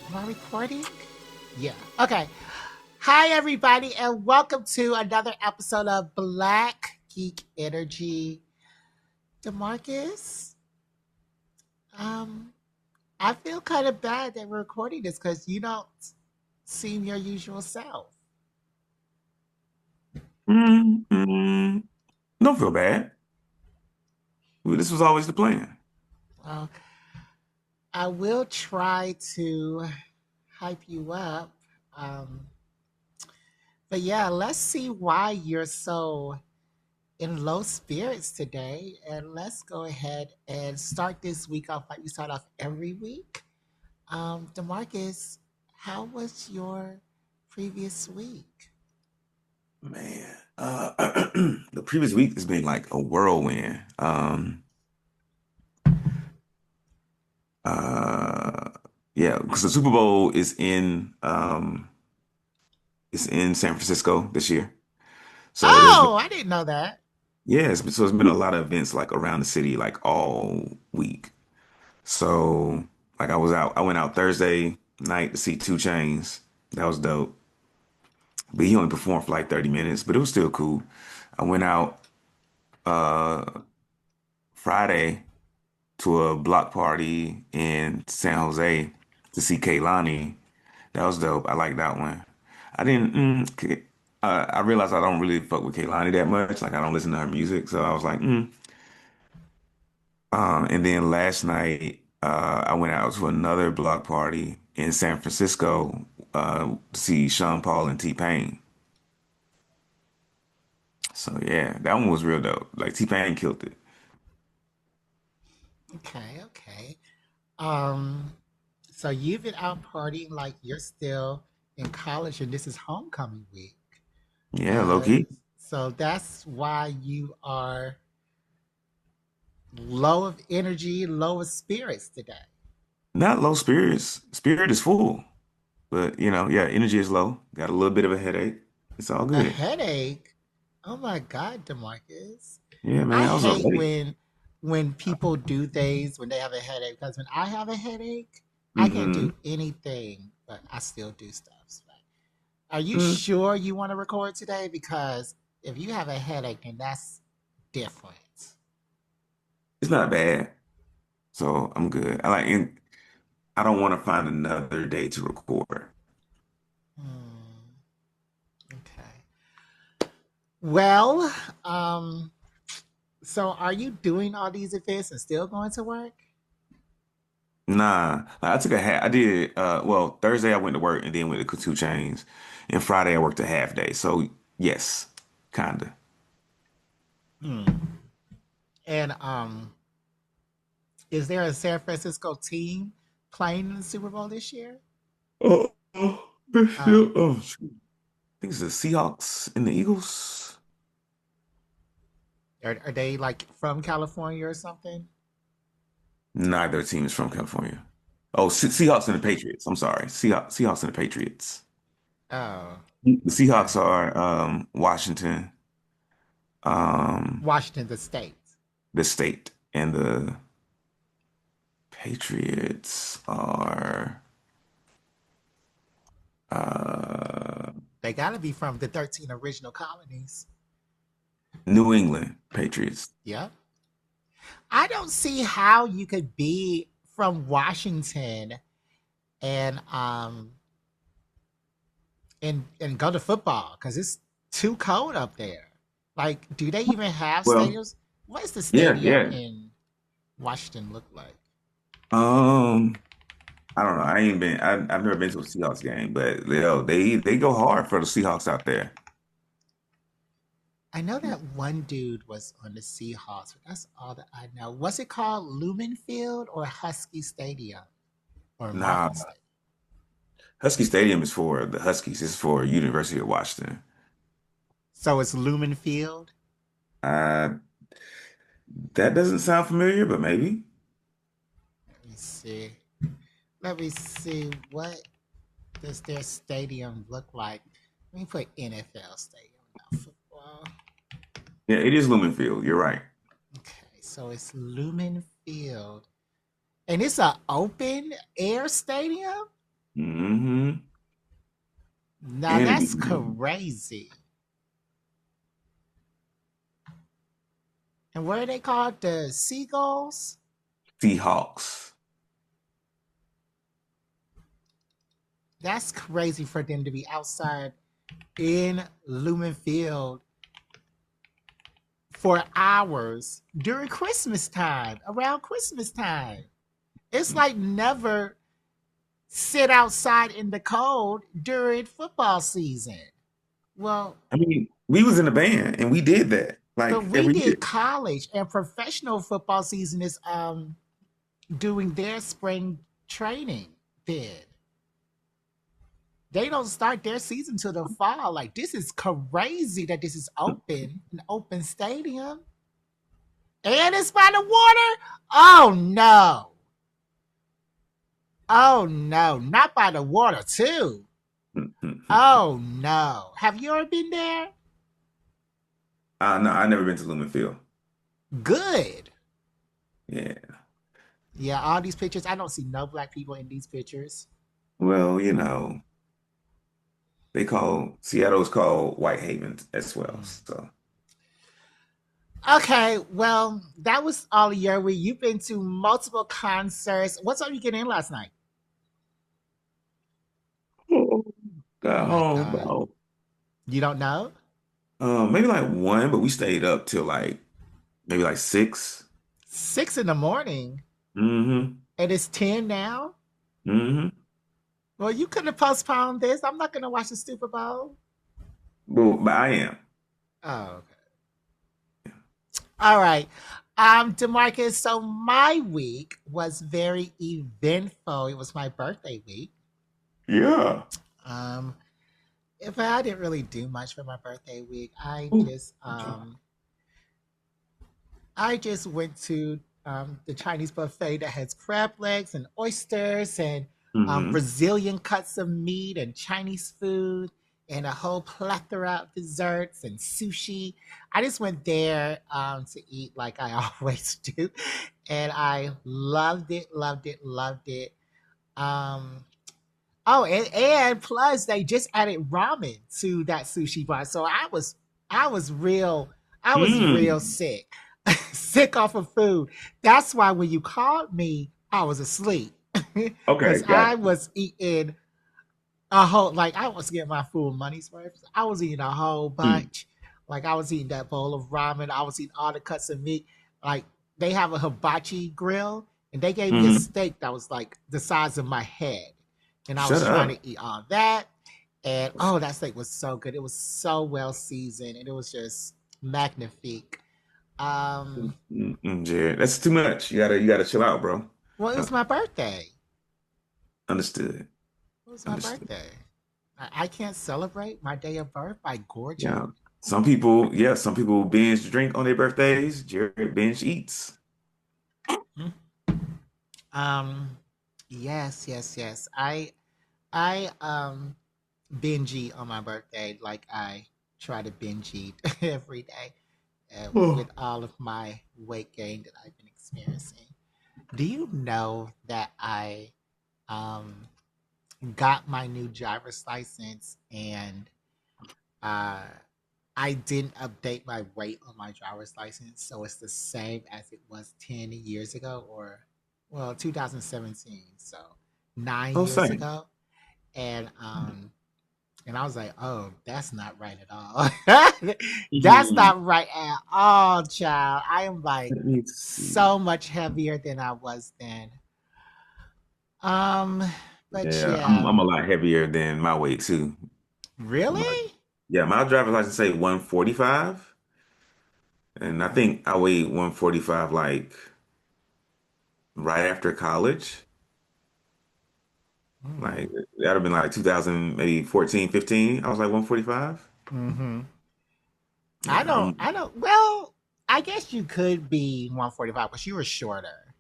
Am I recording? Yeah. Okay. Hi, everybody, and welcome to another episode of Black Geek Energy. D'Marcus, um, I feel kind of bad that we're recording this because you don't seem your usual self. Mm, don't feel bad. Well, this was always the plan. Well, I will try to hype you up. Um, but yeah, let's see why you're so in low spirits today. And let's go ahead and start this week off like we start off every week. D'Marcus, how was your previous week? Man, the previous week has been like a whirlwind. Uh, yeah, because the Super Bowl is in San Francisco this year. So there's been Oh, I didn't know that. yeah, so it's been a lot of events like around the city like all week. So like I went out Thursday night to see Two Chains. That was dope. But he only performed for like 30 minutes, but it was still cool. I went out uh Friday to a block party in San Jose to see Kaylani. That was dope. I like that one. I didn't. I realized I don't really fuck with Kaylani that much. Like I don't listen to her music, so I was like. And then last night, I went out to another block party in San Francisco to see Sean Paul and T-Pain. So yeah, that one was real dope. Like T-Pain killed it. Okay, okay. Um, so you've been out partying like you're still in college and this is homecoming week. Yeah, low Uh, key. so that's why you are low of energy, low of spirits today. Not low spirits. Spirit is full. But yeah, energy is low. Got a little bit of a headache. It's all A good. headache? Oh my God, Demarcus. Yeah, I man. I was up hate late. when people do things when they have a headache because when I have a headache, I can't Mm-hmm. do anything, but I still do stuff. Right? Are you Mm, sure you want to record today? Because if you have a headache, then that's different. it's not bad. So I'm good. And I don't want to find another day to record. Hmm, okay. Well, um, so are you doing all these events and still going to work? Nah. I took a half I did well, Thursday I went to work and then went to 2 Chains. And Friday I worked a half day. So yes, kinda. Hmm. And is there a San Francisco team playing in the Super Bowl this year? Oh, Shoot. I think it's the Seahawks and the Eagles. are they like from California or something? Neither team is from California. Oh, Seahawks and the Patriots. I'm sorry. Seahawks and the Patriots. Oh, The okay. Seahawks are Washington, um, Washington, the state. the state, and the Patriots are uh, They got to be from the 13 original colonies. New England Patriots. Yep. I don't see how you could be from Washington and and go to football because it's too cold up there. Like, do they even have Well, stadiums? What's the yeah, stadium yeah. in Washington look like? Um, I don't know. I've never been to a Seahawks game, but they go hard for the Seahawks out there. I know that one dude was on the Seahawks, but that's all that I know. What's it called? Lumen Field or Husky Stadium or Nah, Martin Stadium? Husky Stadium is for the Huskies. It's for University of Washington. So it's Lumen Field. Uh, that doesn't sound familiar, but maybe. Let me see. Let me see. What does their stadium look like? Let me put NFL stadium, not football. Yeah, it is Lumen Field. You're right. Okay, so it's Lumen Field, and it's an open air stadium. Mm-hmm. Now And it be that's crazy. And what are they called? The seagulls? Seahawks. That's crazy for them to be outside in Lumen Field for hours during Christmas time, around Christmas time. It's like never sit outside in the cold during football season. Well, I mean, we was in a band and we did that but like we every year. did college and professional football season is doing their spring training then. They don't start their season till the fall. Like this is crazy that this is open, an open stadium. And it's by the water? Oh no. Oh no. Not by the water too. Oh no. Have you ever been there? No, I never been to Lumen Field. Good. Yeah. Yeah, all these pictures. I don't see no black people in these pictures. Well, they call Seattle's called Whitehaven as well. Mm. So Okay, well, that was all your week. You've been to multiple concerts. What time you get in last night? Oh got my home God. about You don't know? maybe like one, but we stayed up till like maybe like six. 6 in the morning. Mm-hmm. And it's 10 now? Mm-hmm. Well, you could have postponed this. I'm not going to watch the Super Bowl. But I am. Oh, okay. All right. Demarcus, so my week was very eventful. It was my birthday week. Yeah. Um, if I didn't really do much for my birthday week, Ooh, okay. I just went to the Chinese buffet that has crab legs and oysters and Mm-hmm. Brazilian cuts of meat and Chinese food and a whole plethora of desserts and sushi. I just went there to eat like I always do. And I loved it, loved it, loved it. Um, oh, and plus they just added ramen to that sushi bar. So I was real, I was real Mm. sick, sick off of food. That's why when you called me, I was asleep Okay, because got I was eating a whole like I was getting my full money's worth. I was eating a whole you. bunch. Like I was eating that bowl of ramen. I was eating all the cuts of meat. Like they have a hibachi grill, and they gave me a Mm-hmm. steak that was like the size of my head, and I Shut was trying to up. eat all that. And oh, that steak was so good. It was so well seasoned, and it was just magnifique. Um, Mm-mm, Jared, that's too much. You gotta chill out, bro. well, it Uh, was my birthday. understood. It was my Understood. birthday. I can't celebrate my day of birth by gorging. Yeah. Some people binge drink on their birthdays. Jared binge eats. Mm. Um, yes, yes, yes. I binge eat on my birthday like I try to binge eat every day with Oh. all of my weight gain that I've been experiencing. Do you know that I um got my new driver's license and uh I didn't update my weight on my driver's license, so it's the same as it was 10 years ago or well 2017, so 9 Oh, years same. ago. And I was like, oh, that's not right at all. That's Mhm. not right at all, child. I am like Let me so see. much heavier than I was then. Um, but Yeah, I'm yeah. I'm a lot heavier than my weight too. My, Really? yeah, my driver's license say 145, and I think I weighed 145 like right after college. Like Mm. that'd have been like 2000, maybe 14, 15. I was like 145. Mm-hmm. Yeah, I don't well, I guess you could be 145, but you were shorter.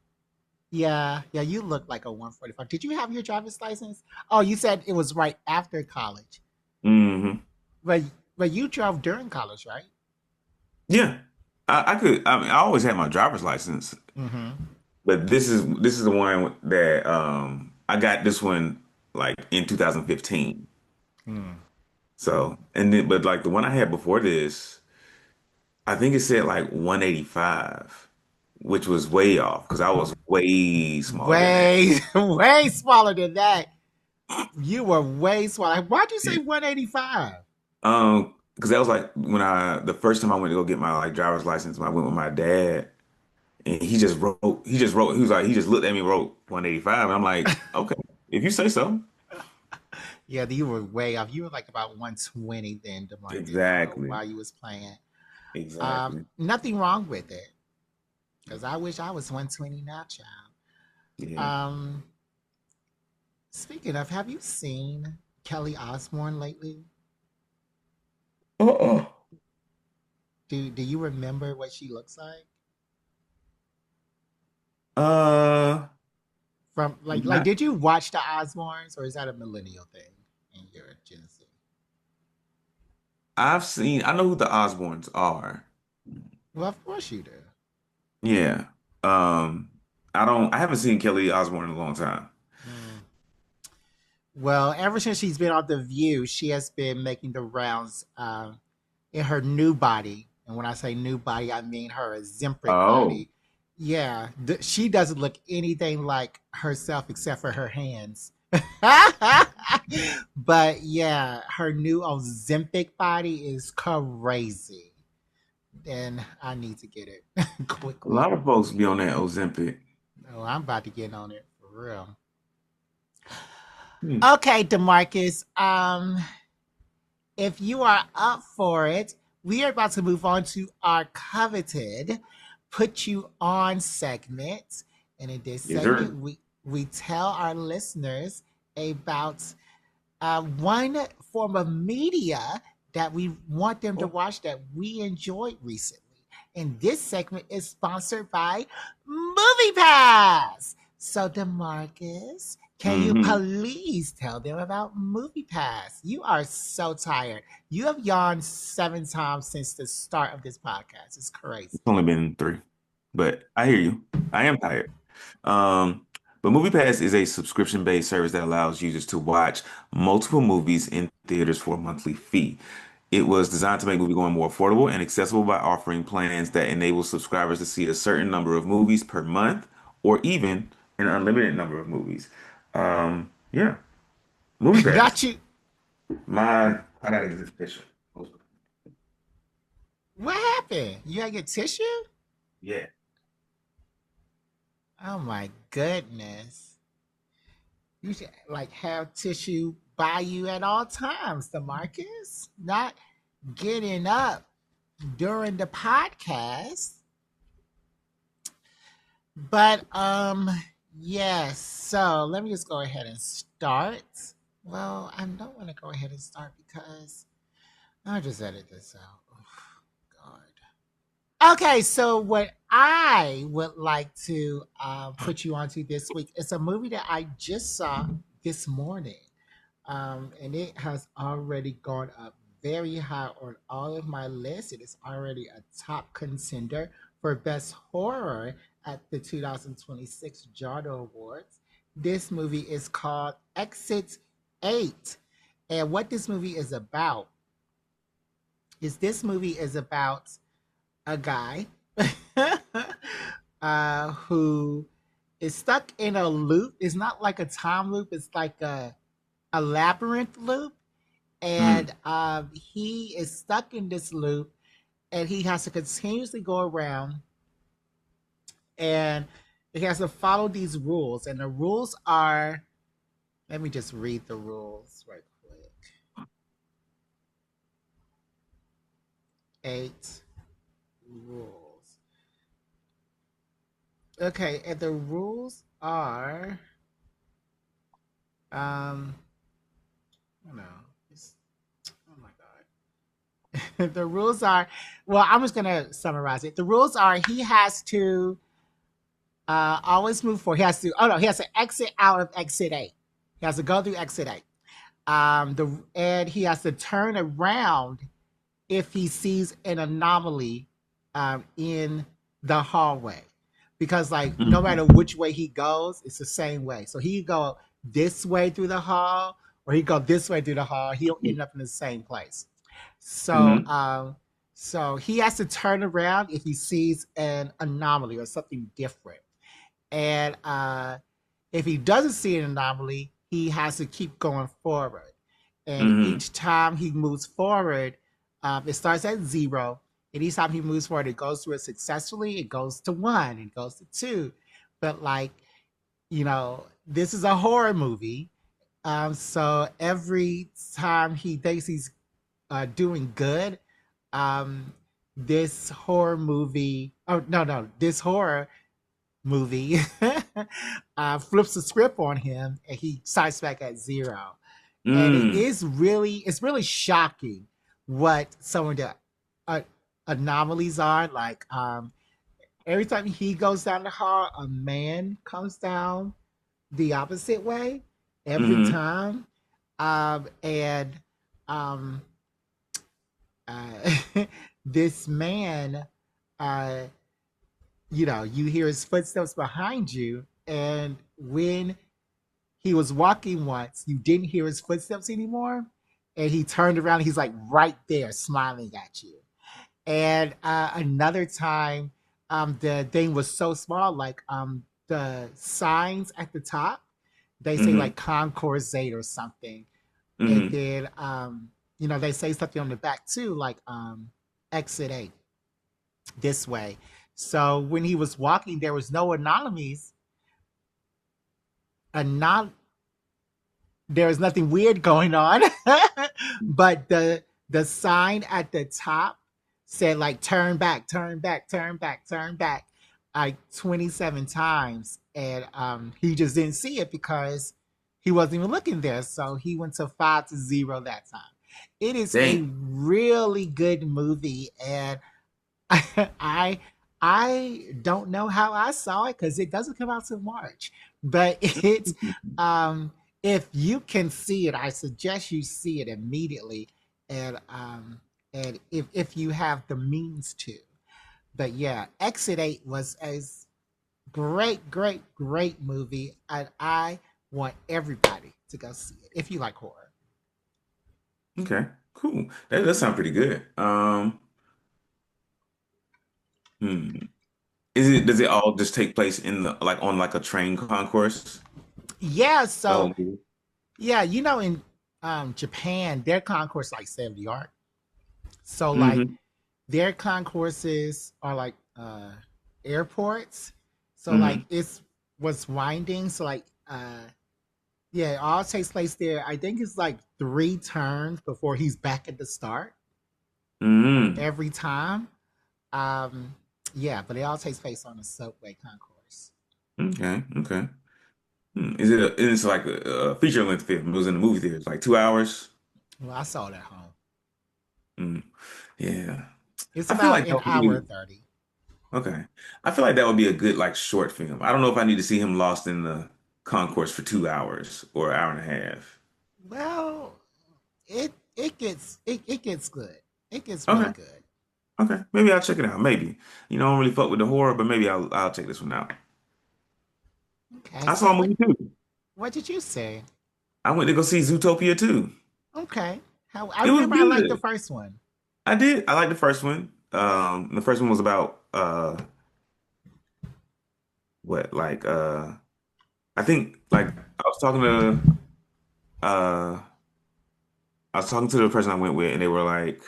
Yeah, yeah, you look like a 145. Did you have your driver's license? Oh, you said it was right after college. hmm But but you drove during college, right? Yeah, I could. I mean, I always had my driver's license, Mm-hmm. but this is the one that I got this one like in 2015. Hmm. So, and then, but like the one I had before this, I think it said like 185, which was way off because I was way smaller than that. Way, way smaller than that. You were way smaller. Why'd you say Yeah. 185? Because that was like when the first time I went to go get my like driver's license, I went with my dad, and he was like, he just looked at me and wrote 185, and I'm like, okay, if you say so. Yeah, you were way off. You were like about 120 then, DeMarcus. I don't know Exactly. why you was playing. Exactly. Nothing wrong with it. Because I wish I was 120 now, child. Yeah. Um, Speaking of, have you seen Kelly Osbourne lately? Uh-uh. Do you remember what she looks like? Uh, From like not, did you watch the Osbournes or is that a millennial thing in your Gen Z? I know who the Osbournes are. Well, of course you do. Yeah. I haven't seen Kelly Osbourne in a long time. Mm. Well, ever since she's been on The View, she has been making the rounds in her new body. And when I say new body, I mean her Ozempic Oh, body. Yeah, she doesn't look anything like herself except for her hands. But yeah, her new Ozempic body is crazy. And I need to get it a quickly. lot of folks be on that Ozempic. Oh, I'm about to get on it for real. Hmm. Okay, DeMarcus. If you are up for it, we are about to move on to our coveted put you on segment. And in this Yes, segment, sir. we tell our listeners about one form of media that we want them to watch that we enjoyed recently. And this segment is sponsored by Movie Pass. So, DeMarcus, can you Mm-hmm. please tell them about Movie Pass? You are so tired. You have yawned 7 times since the start of this podcast. It's crazy. It's only been three, but I hear you. I am tired. Um, but MoviePass is a subscription-based service that allows users to watch multiple movies in theaters for a monthly fee. It was designed to make moviegoing more affordable and accessible by offering plans that enable subscribers to see a certain number of movies per month or even an unlimited number of movies. Yeah, MoviePass. Not you. I gotta get this picture. What happened? You gotta get tissue? Yeah. Oh my goodness. You should like have tissue by you at all times, DeMarcus. Not getting up during the podcast. But yes, so let me just go ahead and start. Well, I don't want to go ahead and start because I'll just edit this out. Oh, God. Okay, so what I would like to put you onto this week is a movie that I just saw this morning. And it has already gone up very high on all of my lists. It is already a top contender for best horror at the 2026 Jardo Awards. This movie is called Exit 8. And what this movie is about a guy who is stuck in a loop. It's not like a time loop, it's like a labyrinth loop, Mm. and he is stuck in this loop, and he has to continuously go around, and he has to follow these rules. And the rules are, let me just read the rules right quick. 8 rules. Okay, and the rules are, um, oh no, oh my god. The rules are, well, I'm just gonna summarize it. The rules are he has to always move forward. He has to exit out of exit A. He has to go through exit A. And he has to turn around if he sees an anomaly in the hallway. Because like no matter Mhm. which way he goes, it's the same way. So he go this way through the hall or he go this way through the hall, he'll end up in the same place. So Mm-hmm. so he has to turn around if he sees an anomaly or something different. And if he doesn't see an anomaly, he has to keep going forward. And Mm-hmm. each time he moves forward, it starts at zero. And each time he moves forward, it goes through it successfully. It goes to one, it goes to two. But like, this is a horror movie. So every time he thinks he's doing good, um, this horror movie, oh, no, this horror movie flips the script on him and he starts back at zero. And Mm. it's really shocking what some of the uh, anomalies are. Like, every time he goes down the hall, a man comes down the opposite way every Mm-hmm. time. And um, uh, this man, uh, you hear his footsteps behind you. And when he was walking once, you didn't hear his footsteps anymore. And he turned around and he's like right there smiling at you. And another time, the thing was so small, like the signs at the top, they say Mm-hmm. like Concourse 8 or something. And Mm-hmm. then, they say something on the back too, like exit 8 this way. So when he was walking, there was no anomalies, anom- there was nothing weird going on. But the sign at the top said like turn back, turn back, turn back, turn back, like 27 times. And he just didn't see it because he wasn't even looking there. So he went to 5-0 that time. It is a Dang. really good movie, and I I don't know how I saw it because it doesn't come out till March. But it if you can see it, I suggest you see it immediately, and if you have the means to. But yeah, Exit 8 was a great, great, great movie, and I want everybody to go see it if you like horror. Okay. Cool. That does sound pretty good. Hmm. Does it all just take place in the like on like a train concourse? Yeah, The so whole movie? yeah, in Japan, their concourse like state of the art. So like Mm-hmm. their concourses are like airports. So like Mm-hmm. it's what's winding. So like yeah, it all takes place there. I think it's like 3 turns before he's back at the start Mm-hmm. every time. Um yeah, but it all takes place on the subway concourse. Okay. Okay. It's like a feature length film. It was in the movie theaters, like 2 hours. Well, I saw it at home. Mm. Yeah. It's I feel about like an that would hour be and 30. okay. I feel like that would be a good like short film. I don't know if I need to see him lost in the concourse for 2 hours or an hour and a half. Well, it gets good. It gets really Okay. good. Okay. Maybe I'll check it out. Maybe. I don't really fuck with the horror, but maybe I'll check this one out. Okay, I saw so a movie too. what did you say? I went to go see Zootopia too. Okay. How I It was remember I liked the good. first one. I did. I liked the first one. The first one was about what like I think like I was talking to uh I was talking to the person I went with and they were like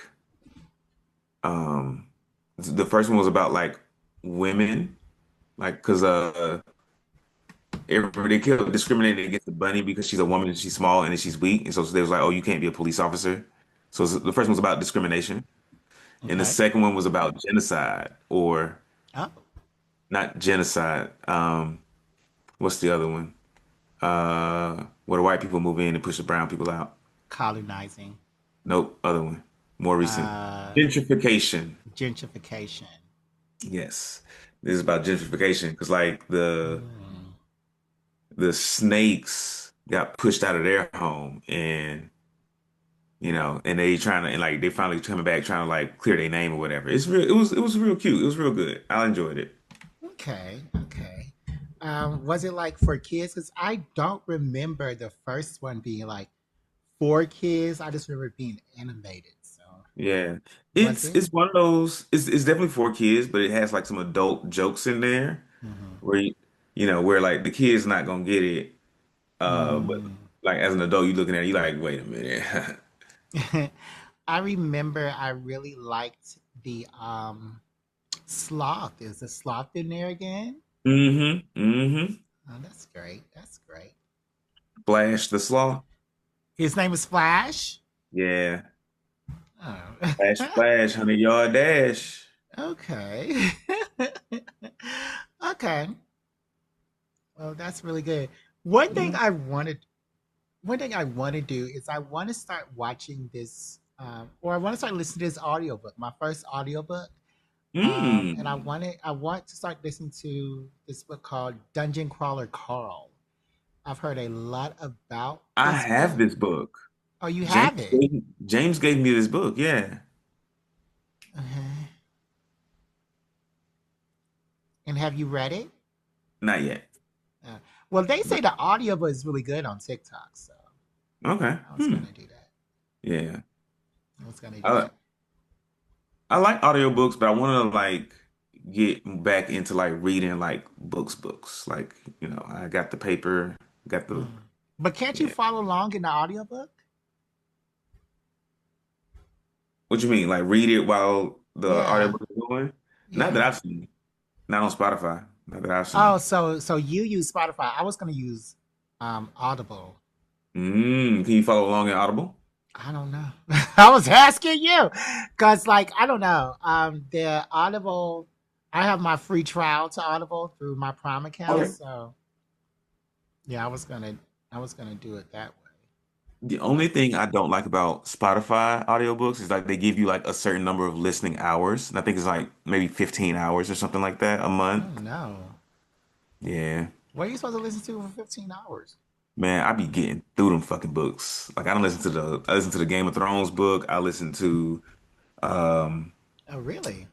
um the first one was about like women like because they killed discriminated against the bunny because she's a woman and she's small and she's weak and so they was like oh you can't be a police officer. So the first one was about discrimination and the Okay. second one was about genocide or Oh, not genocide. What's the other one? Where the white people move in and push the brown people out. colonizing. Nope, other one. More recent. Uh, Gentrification. gentrification. Yes. This is about gentrification because like Mm. the snakes got pushed out of their home and and they trying to and like they finally coming back trying to like clear their name or whatever. It was real cute. It was real good. I enjoyed it. Okay. Okay. Was it like for kids? Because I don't remember the first one being like for kids. I just remember it being animated. So Yeah. was It's it? it's one of those it's definitely for kids, but it has like some adult jokes in there Hmm. where where like the kid's not gonna get it. But Mm. like as an adult you looking at it, you like, wait a minute. I remember I really liked the sloth. Is the sloth in there again? Mm-hmm. Mm-hmm. Oh, that's great. That's great. Flash the Slaw. His name is Flash. Yeah. Oh. Flash, flash, 100-yard dash. Okay. Okay. Well, that's really good. One thing Mm. I wanted, one thing I want to do is I want to start watching this, or I want to start listening to this audiobook. My first audiobook. And Mm. I want to start listening to this book called Dungeon Crawler Carl. I've heard a lot about I this have book. this book. Oh, you James have it? James gave me this book. Yeah. Okay. And have you read it? Not yet. Uh, well, they say But the audiobook is really good on TikTok, so okay. I was gonna do that. Yeah. I was gonna do I that. I like audiobooks, but I want to like get back into like reading like books. Like, I got the paper, got the Mm. But can't you yeah. follow along in the audiobook? What you mean? Like read it while the Yeah, audiobook is going? Not that yeah. I've seen. Not on Spotify. Not that I've Oh, seen. so you use Spotify. I was gonna use Audible. Can you follow along in Audible? I don't know. I was asking you because, like, I don't know. The Audible, I have my free trial to Audible through my Prime account, Okay. so yeah, I was gonna do it that way. The only But thing I don't like about Spotify audiobooks is like they give you like a certain number of listening hours. And I think it's like maybe 15 hours or something like that a oh month. no, Yeah. what are you supposed to listen to for 15 hours? Man, I be getting through them fucking books. Like I listen to the Game of Thrones book. I listen to um Oh, really?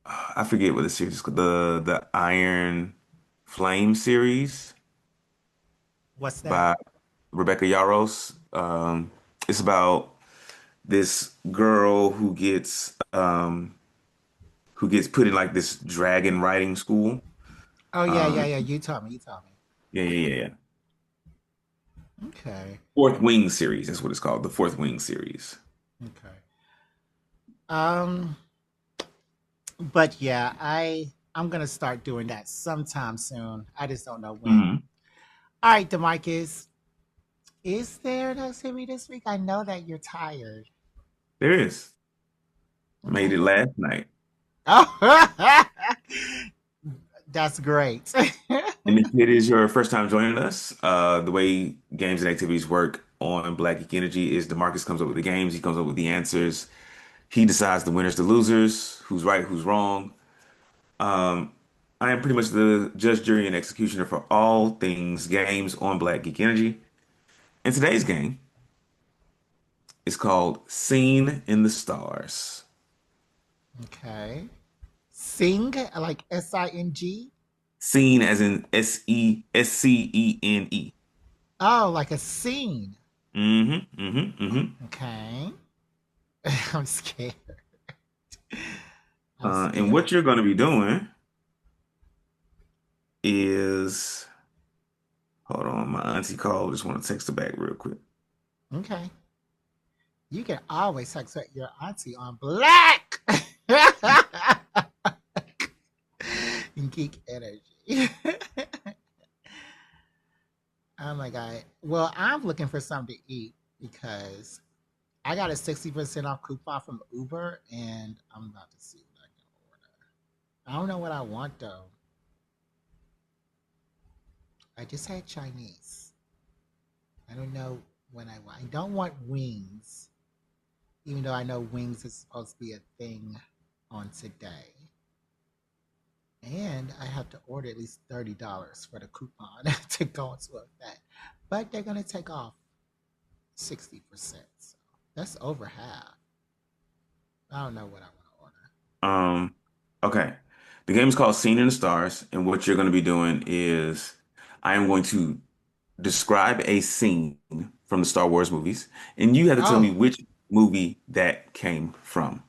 I forget what the series is called. The Iron Flame series What's that? by Rebecca Yarros. It's about this girl who gets put in like this dragon writing school. Oh, yeah, yeah, Um, yeah. You told me. You told me. yeah. Okay. Fourth Wing series. That's what it's called. The Fourth Wing series. Okay. Um, but yeah, I'm gonna start doing that sometime soon. I just don't know when. Hmm. All right, Demarcus, is there no series this week? I know that you're tired. There is. Made Okay. it last night. Oh, that's great. And if it is your first time joining us, the way games and activities work on Black Geek Energy is DeMarcus comes up with the games, he comes up with the answers, he decides the winners, the losers, who's right, who's wrong. Um, I am pretty much the judge, jury, and executioner for all things games on Black Geek Energy. And today's game is called Seen in the Stars. Okay. Sing, like Sing. Seen as in Scene. Oh, like a scene. Mm-hmm. Okay. I'm scared. I'm And scared. what you're going to be doing is, hold on, my auntie called. Just want to text her back real quick. Okay. You can always text your auntie on Black in Geek Energy. Oh my God. Well, I'm looking for something to eat because I got a 60% off coupon from Uber and I'm about to see what I can order. I don't know what I want though. I just had Chinese. I don't know what I want. I don't want wings, even though I know wings is supposed to be a thing on today. And I have to order at least $30 for the coupon to go into effect. But they're gonna take off 60%. So that's over half. I don't know what I want to order. Um, okay. The game is called Seen in the Stars, and what you're going to be doing is I am going to describe a scene from the Star Wars movies, and you have to tell me Oh, which movie that came from.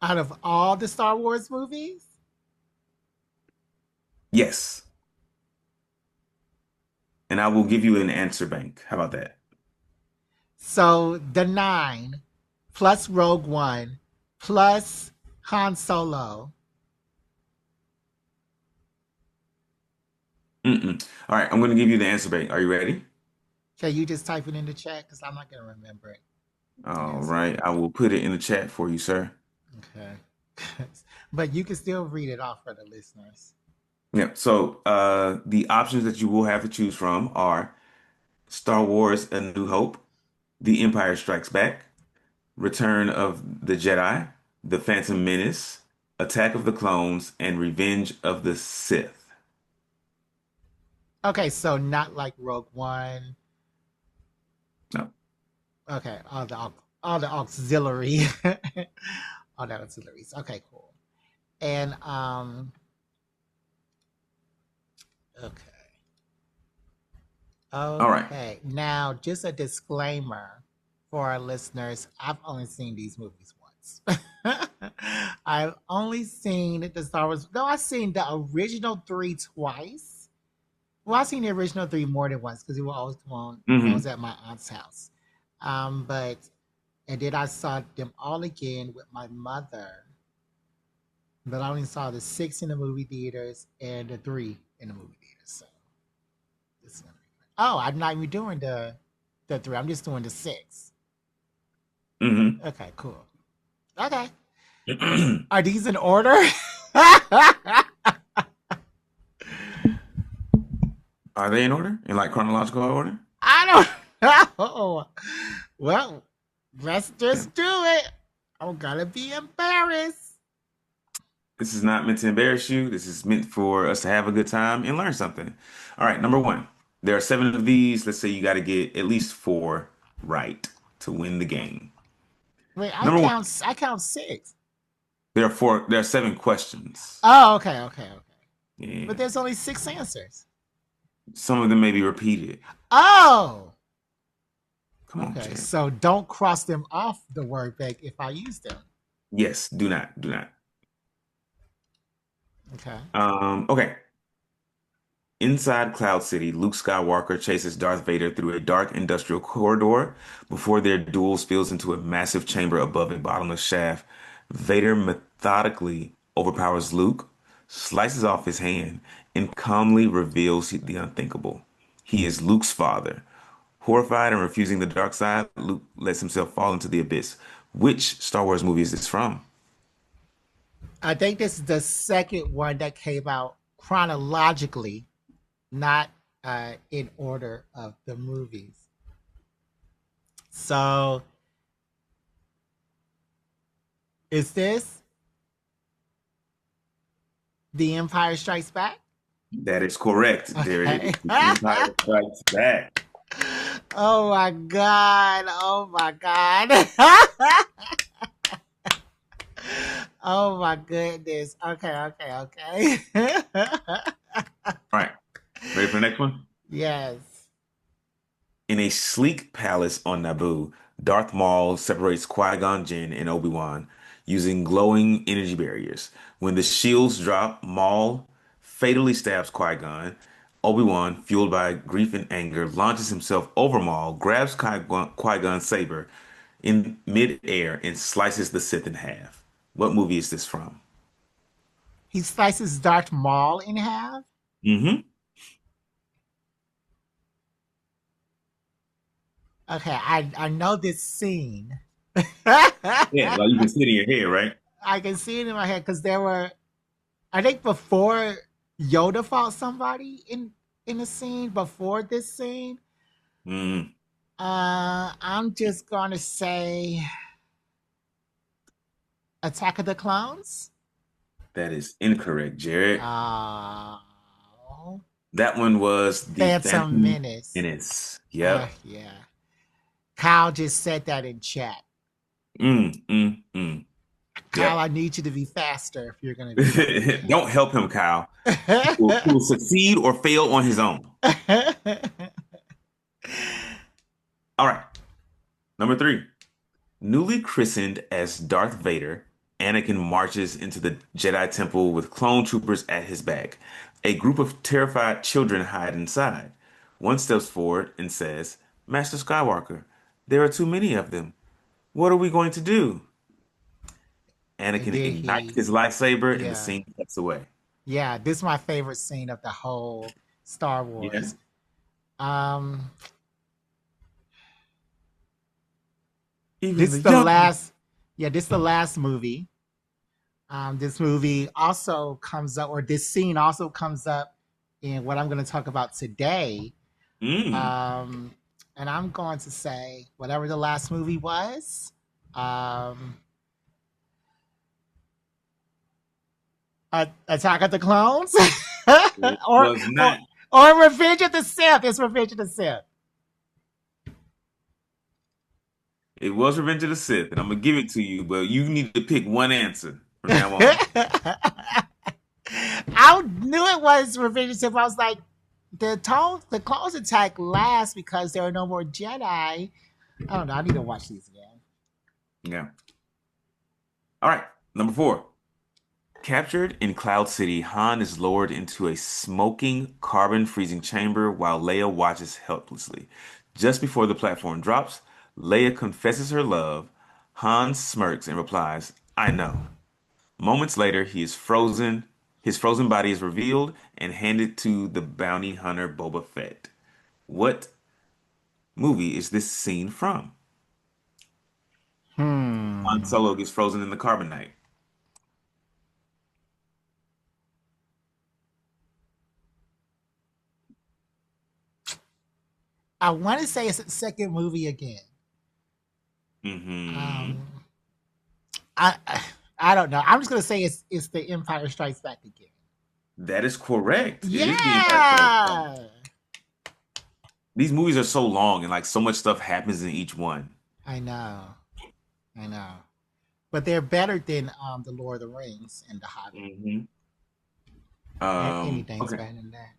out of all the Star Wars movies? Yes, and I will give you an answer bank. How about that? So the nine plus Rogue One plus Han Solo. Mm-mm. All right, I'm going to give you the answer bank. Are you ready? Can you just type it in the chat? Because I'm not going to remember it. The All answer. right, I will put it in the chat for you, sir. Okay. But you can still read it off for the listeners. Yeah, so the options that you will have to choose from are Star Wars A New Hope, The Empire Strikes Back, Return of the Jedi, The Phantom Menace, Attack of the Clones, and Revenge of the Sith. Okay, so not like Rogue One. No. Okay, all the auxiliary, all the auxiliaries. Okay, cool. And okay, All right. okay. Now, just a disclaimer for our listeners: I've only seen these movies once. I've only seen the Star Wars. No, I've seen the original three twice. Well, I've seen the original three more than once because it will always come on when I was Hmm. at my aunt's house. But and then I saw them all again with my mother. But I only saw the six in the movie theaters and the three in the movie theaters. So this is gonna be fun. Oh, I'm not even doing the three. I'm just doing the six. Hmm. Okay, cool. Okay. Are these in order? Are they in order? In like chronological order? I don't know. Well, let's Yeah. just do it. I'm gonna be embarrassed. This is not meant to embarrass you. This is meant for us to have a good time and learn something. All right, number one. There are seven of these. Let's say you got to get at least four right to win the game. Wait, I Number one. count. I count six. There are four. There are seven questions. Oh, okay, okay, okay. But Yeah. there's only six answers. Some of them may be repeated. Oh, Come on, okay. Jared. So don't cross them off the word bank if I use them. Yes, do not, do not. Okay. Okay. Inside Cloud City, Luke Skywalker chases Darth Vader through a dark industrial corridor before their duel spills into a massive chamber above a bottomless shaft. Vader methodically overpowers Luke, slices off his hand, and calmly reveals the unthinkable. He is Luke's father. Horrified and refusing the dark side, Luke lets himself fall into the abyss. Which Star Wars movie is this from? I think this is the second one that came out chronologically, not in order of the movies. So is this The Empire Strikes Back? That is correct, Jared. It is Okay. The Empire Strikes Back. Oh my god. Oh my god. Oh my goodness. Okay, okay, okay. All right, ready for the next one? Yes. In a sleek palace on Naboo, Darth Maul separates Qui-Gon Jinn and Obi-Wan using glowing energy barriers. When the shields drop, Maul fatally stabs Qui-Gon. Obi-Wan, fueled by grief and anger, launches himself over Maul, grabs Qui-Gon's saber in mid-air, and slices the Sith in half. What movie is this from? He slices Darth Maul in half. Hmm. Okay, I know this scene. I Yeah, like you can see it in your head, right? can see it in my head because there were, I think, before Yoda fought somebody in the scene before this scene. Mm, I'm just gonna say Attack of the Clones. that is incorrect, Jared. Uh, That one was the Phantom Phantom Menace. Menace. Yep. Yeah. Kyle just said that in chat. Mm, mm, mm. Kyle, Yep. I need you to be faster if you're going to do that Don't help him, Kyle. He again. will succeed or fail on his own. All right. Number three. Newly christened as Darth Vader, Anakin marches into the Jedi Temple with clone troopers at his back. A group of terrified children hide inside. One steps forward and says, Master Skywalker, there are too many of them. What are we going to do? And Anakin then ignites he, his lightsaber and the yeah, scene cuts away. yeah. This is my favorite scene of the whole Star Yeah. Wars. Um, Even this the is the young. last. Yeah, this is the last movie. This movie also comes up, or this scene also comes up in what I'm going to talk about today. Mm. Um, and I'm going to say whatever the last movie was. Um, Attack of the Clones, It or was or not. or Revenge of the Sith. It's Revenge of the Sith. It was Revenge of the Sith, and I'm gonna give it to you, but you need to pick one answer from now on. I knew it was Revenge of the Sith. I was like, the clones attack last because there are no more Jedi. I don't know. I need to watch these again. Yeah. All right. Number four. Captured in Cloud City, Han is lowered into a smoking carbon freezing chamber while Leia watches helplessly. Just before the platform drops, Leia confesses her love. Han smirks and replies, I know. Moments later, he is frozen. His frozen body is revealed and handed to the bounty hunter Boba Fett. What movie is this scene from? Han Hmm. Solo gets frozen in the carbonite. I want to say it's the second movie again. Hmm. Um, I I don't know. I'm just gonna say it's the Empire Strikes Back again. That is correct. It is the Empire Strikes Back. Yeah, These movies are so long and like so much stuff happens in each one. I know, I know. But they're better than the Lord of the Rings and the Hobbit. Hmm. Anything's Okay. better than that.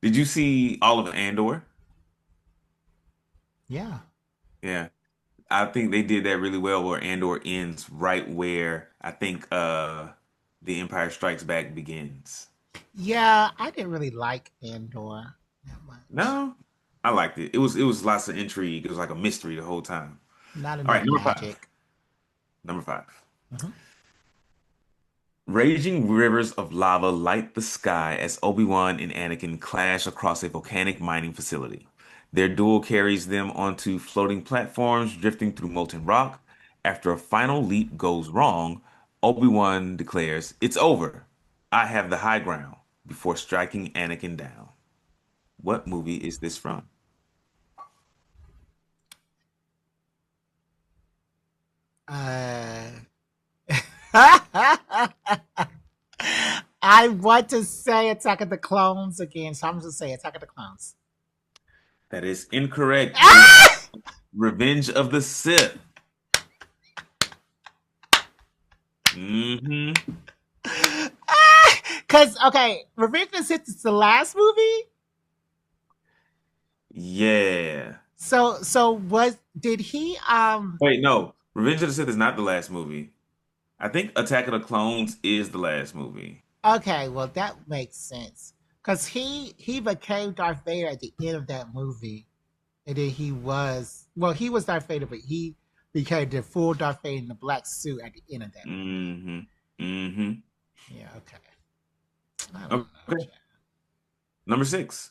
Did you see all of Andor? Yeah, Yeah. I think they did that really well where Andor ends right where I think The Empire Strikes Back begins. yeah. I didn't really like Andor that much. No, I liked it. It was lots of intrigue. It was like a mystery the whole time. Not All right, enough number five. magic. Number five. Mhm. Raging rivers of lava light the sky as Obi-Wan and Anakin clash across a volcanic mining facility. Their duel carries them onto floating platforms drifting through molten rock. After a final leap goes wrong, Obi-Wan declares, It's over. I have the high ground before striking Anakin down. What movie is this from? Uh, I want to say Attack of the Clones again, so I'm just gonna say Attack of the Clones. That is incorrect. It is Ah! Revenge of the Sith. Hmm. Because okay, Revenge of the Sith is the last movie. Yeah. So what did he Wait, no. Revenge of the Sith is not the last movie. I think Attack of the Clones is the last movie. Okay, well that makes sense. Cause he became Darth Vader at the end of that movie. And then he was Darth Vader, but he became the full Darth Vader in the black suit at the end of that movie. Hmm. Hmm. Yeah, okay. I don't know, Okay. Jack. Number six.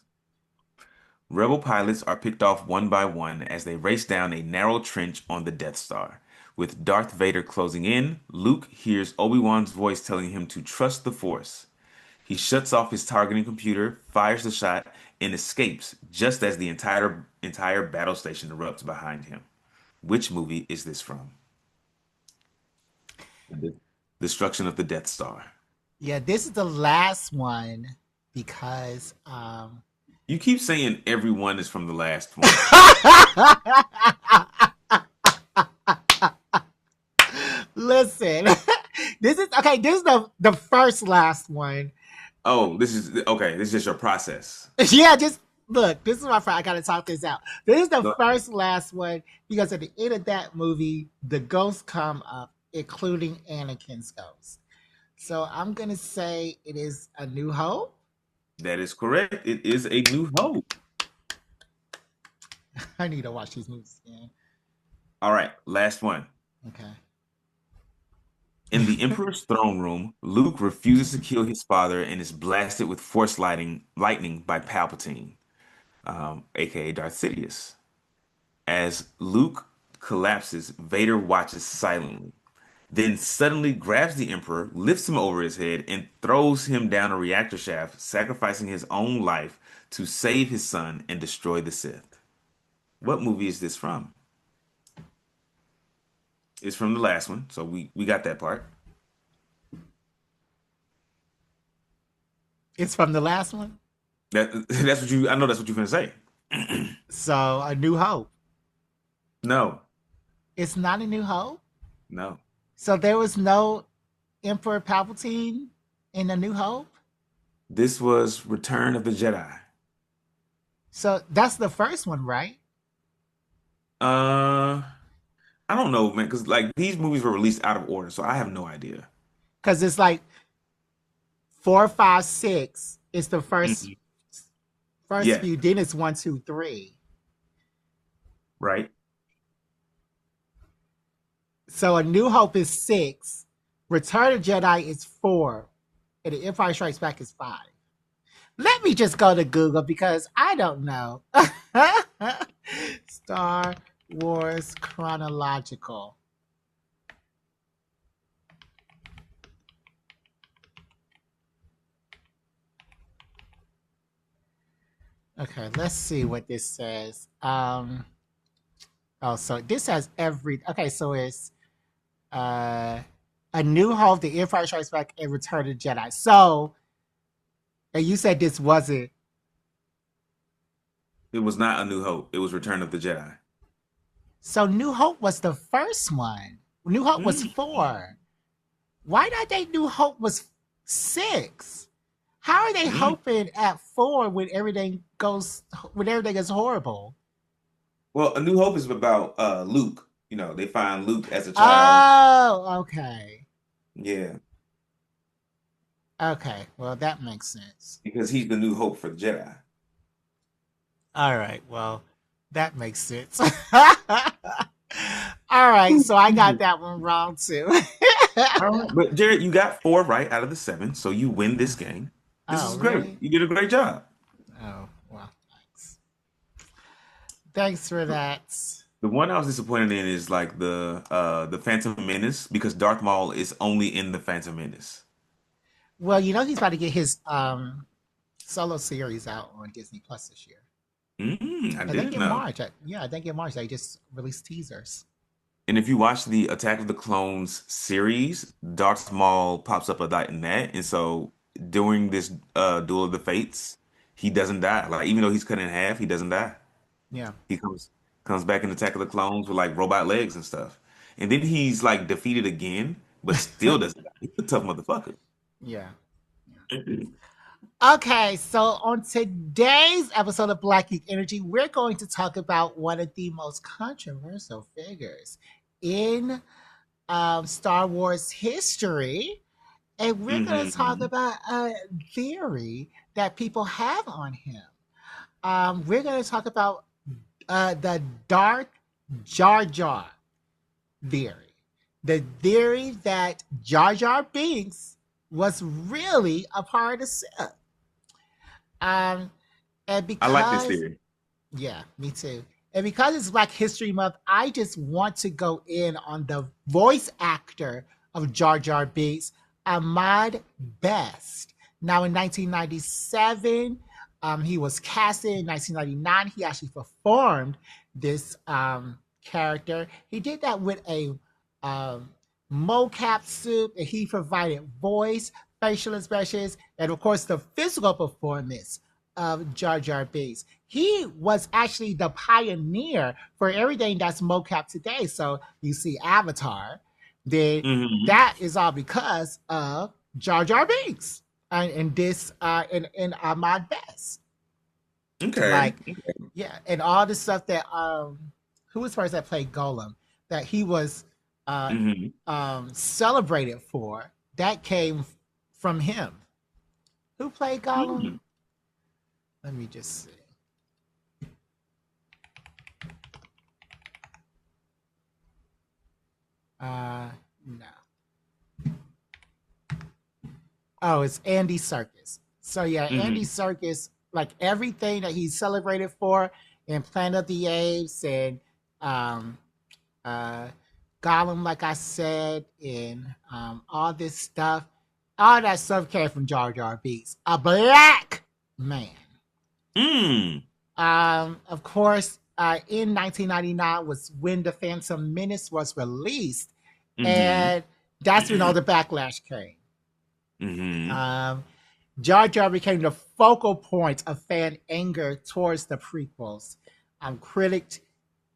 Rebel pilots are picked off one by one as they race down a narrow trench on the Death Star. With Darth Vader closing in, Luke hears Obi-Wan's voice telling him to trust the Force. He shuts off his targeting computer, fires the shot, and escapes just as the entire battle station erupts behind him. Which movie is this from? The Destruction of the Death Star. Yeah, this is the last one because You keep saying everyone is from the last one. listen. This is okay. This is the first last one. Oh, this is okay. This is just your process. Yeah, just look. This is my friend. I gotta talk this out. This is the Go ahead. first last one because at the end of that movie, the ghosts come up, including Anakin's ghost. So I'm gonna say it is A New Hope. That is correct. It is A New Hope. I need to watch these movies again. All right, last one. Okay. In the Emperor's throne room, Luke refuses to kill his father and is blasted with force lightning by Palpatine, aka Darth Sidious. As Luke collapses, Vader watches silently, then suddenly grabs the Emperor, lifts him over his head, and throws him down a reactor shaft, sacrificing his own life to save his son and destroy the Sith. What movie is this from? It's from the last one, so we got that part. It's from the last one. That's what you. I know that's what you're gonna say. So A New Hope. No, It's not A New Hope. no. So there was no Emperor Palpatine in A New Hope. This was Return of the Jedi. So that's the first one, right? Uh, I don't know, man, because like these movies were released out of order, so I have no idea. Because it's like 4, 5, 6. It's the first Mhm. first Yeah, few. Then it's 1, 2, 3. right. So A New Hope is 6. Return of Jedi is 4. And The Empire Strikes Back is 5. Let me just go to Google because I don't know. Star Wars chronological. Okay, let's see what this says. Oh, so this has every. Okay, so it's uh, A New Hope, The Empire Strikes Back, and Return of the Jedi. So, and you said this wasn't. It was not A New Hope. It was Return of the Jedi. So New Hope was the first one. New Hope was Mm. 4. Why did they New Hope was 6? How are they Mm. hoping at 4 when everything is horrible? Well, A New Hope is about Luke. You know, they find Luke as a child. Oh, okay. Yeah, Okay. Well, that makes sense. because he's the new hope for the Jedi. All right. Well, that makes sense. All right. So I got that one wrong too. All right. But Jared, you got 4 right out of the 7, so you win this game. This Oh, is great. really? You did a great job. Oh, well, thanks. Thanks for that. The one I was disappointed in is like the Phantom Menace because Darth Maul is only in the Phantom Menace. Well, you know he's about to get his solo series out on Disney Plus this year. I I think didn't in know. March. Yeah, I think in March they just released teasers. And if you watch the Attack of the Clones series, Darth Maul pops up a lot in that, and so during this Duel of the Fates, he doesn't die. Like even though he's cut in half, he doesn't die. Yeah, He comes back in Attack of the Clones with like robot legs and stuff. And then he's like defeated again, but still doesn't die. He's a tough motherfucker. yeah. Okay, so on today's episode of Black Geek Energy, we're going to talk about one of the most controversial figures in Star Wars history. And we're going to talk Hmm. about a theory that people have on him. We're going to talk about the Darth Jar Jar theory. The theory that Jar Jar Binks was really a part of the Sith. Um, and I like this because, theory. yeah, me too. And because it's Black History Month, I just want to go in on the voice actor of Jar Jar Binks, Ahmad Best. Now, in 1997, he was casted. In 1999, he actually performed this character. He did that with a um, mocap suit, and he provided voice, facial expressions, and of course, the physical performance of Jar Jar Binks. He was actually the pioneer for everything that's mocap today. So you see Avatar, then Hmm. that is all because of Jar Jar Binks and this and Ahmad Best. Okay. Like, yeah, and all the stuff that who was the person that played Golem that he was uh Hmm. celebrated for, that came from him. Who played Gollum? Hmm. Let me just see. No. Oh, it's Andy Serkis. So yeah, Andy Hmm. Serkis, like everything that he's celebrated for in Planet of the Apes and um, uh, Gollum, like I said, and all this stuff, all that stuff came from Jar Jar Binks, a black man. Mm. Of course, in 1999 was when the Phantom Menace was released, Hmm. and that's when all the backlash came. Hmm. Um, Jar Jar became the focal point of fan anger towards the prequels. Um, critics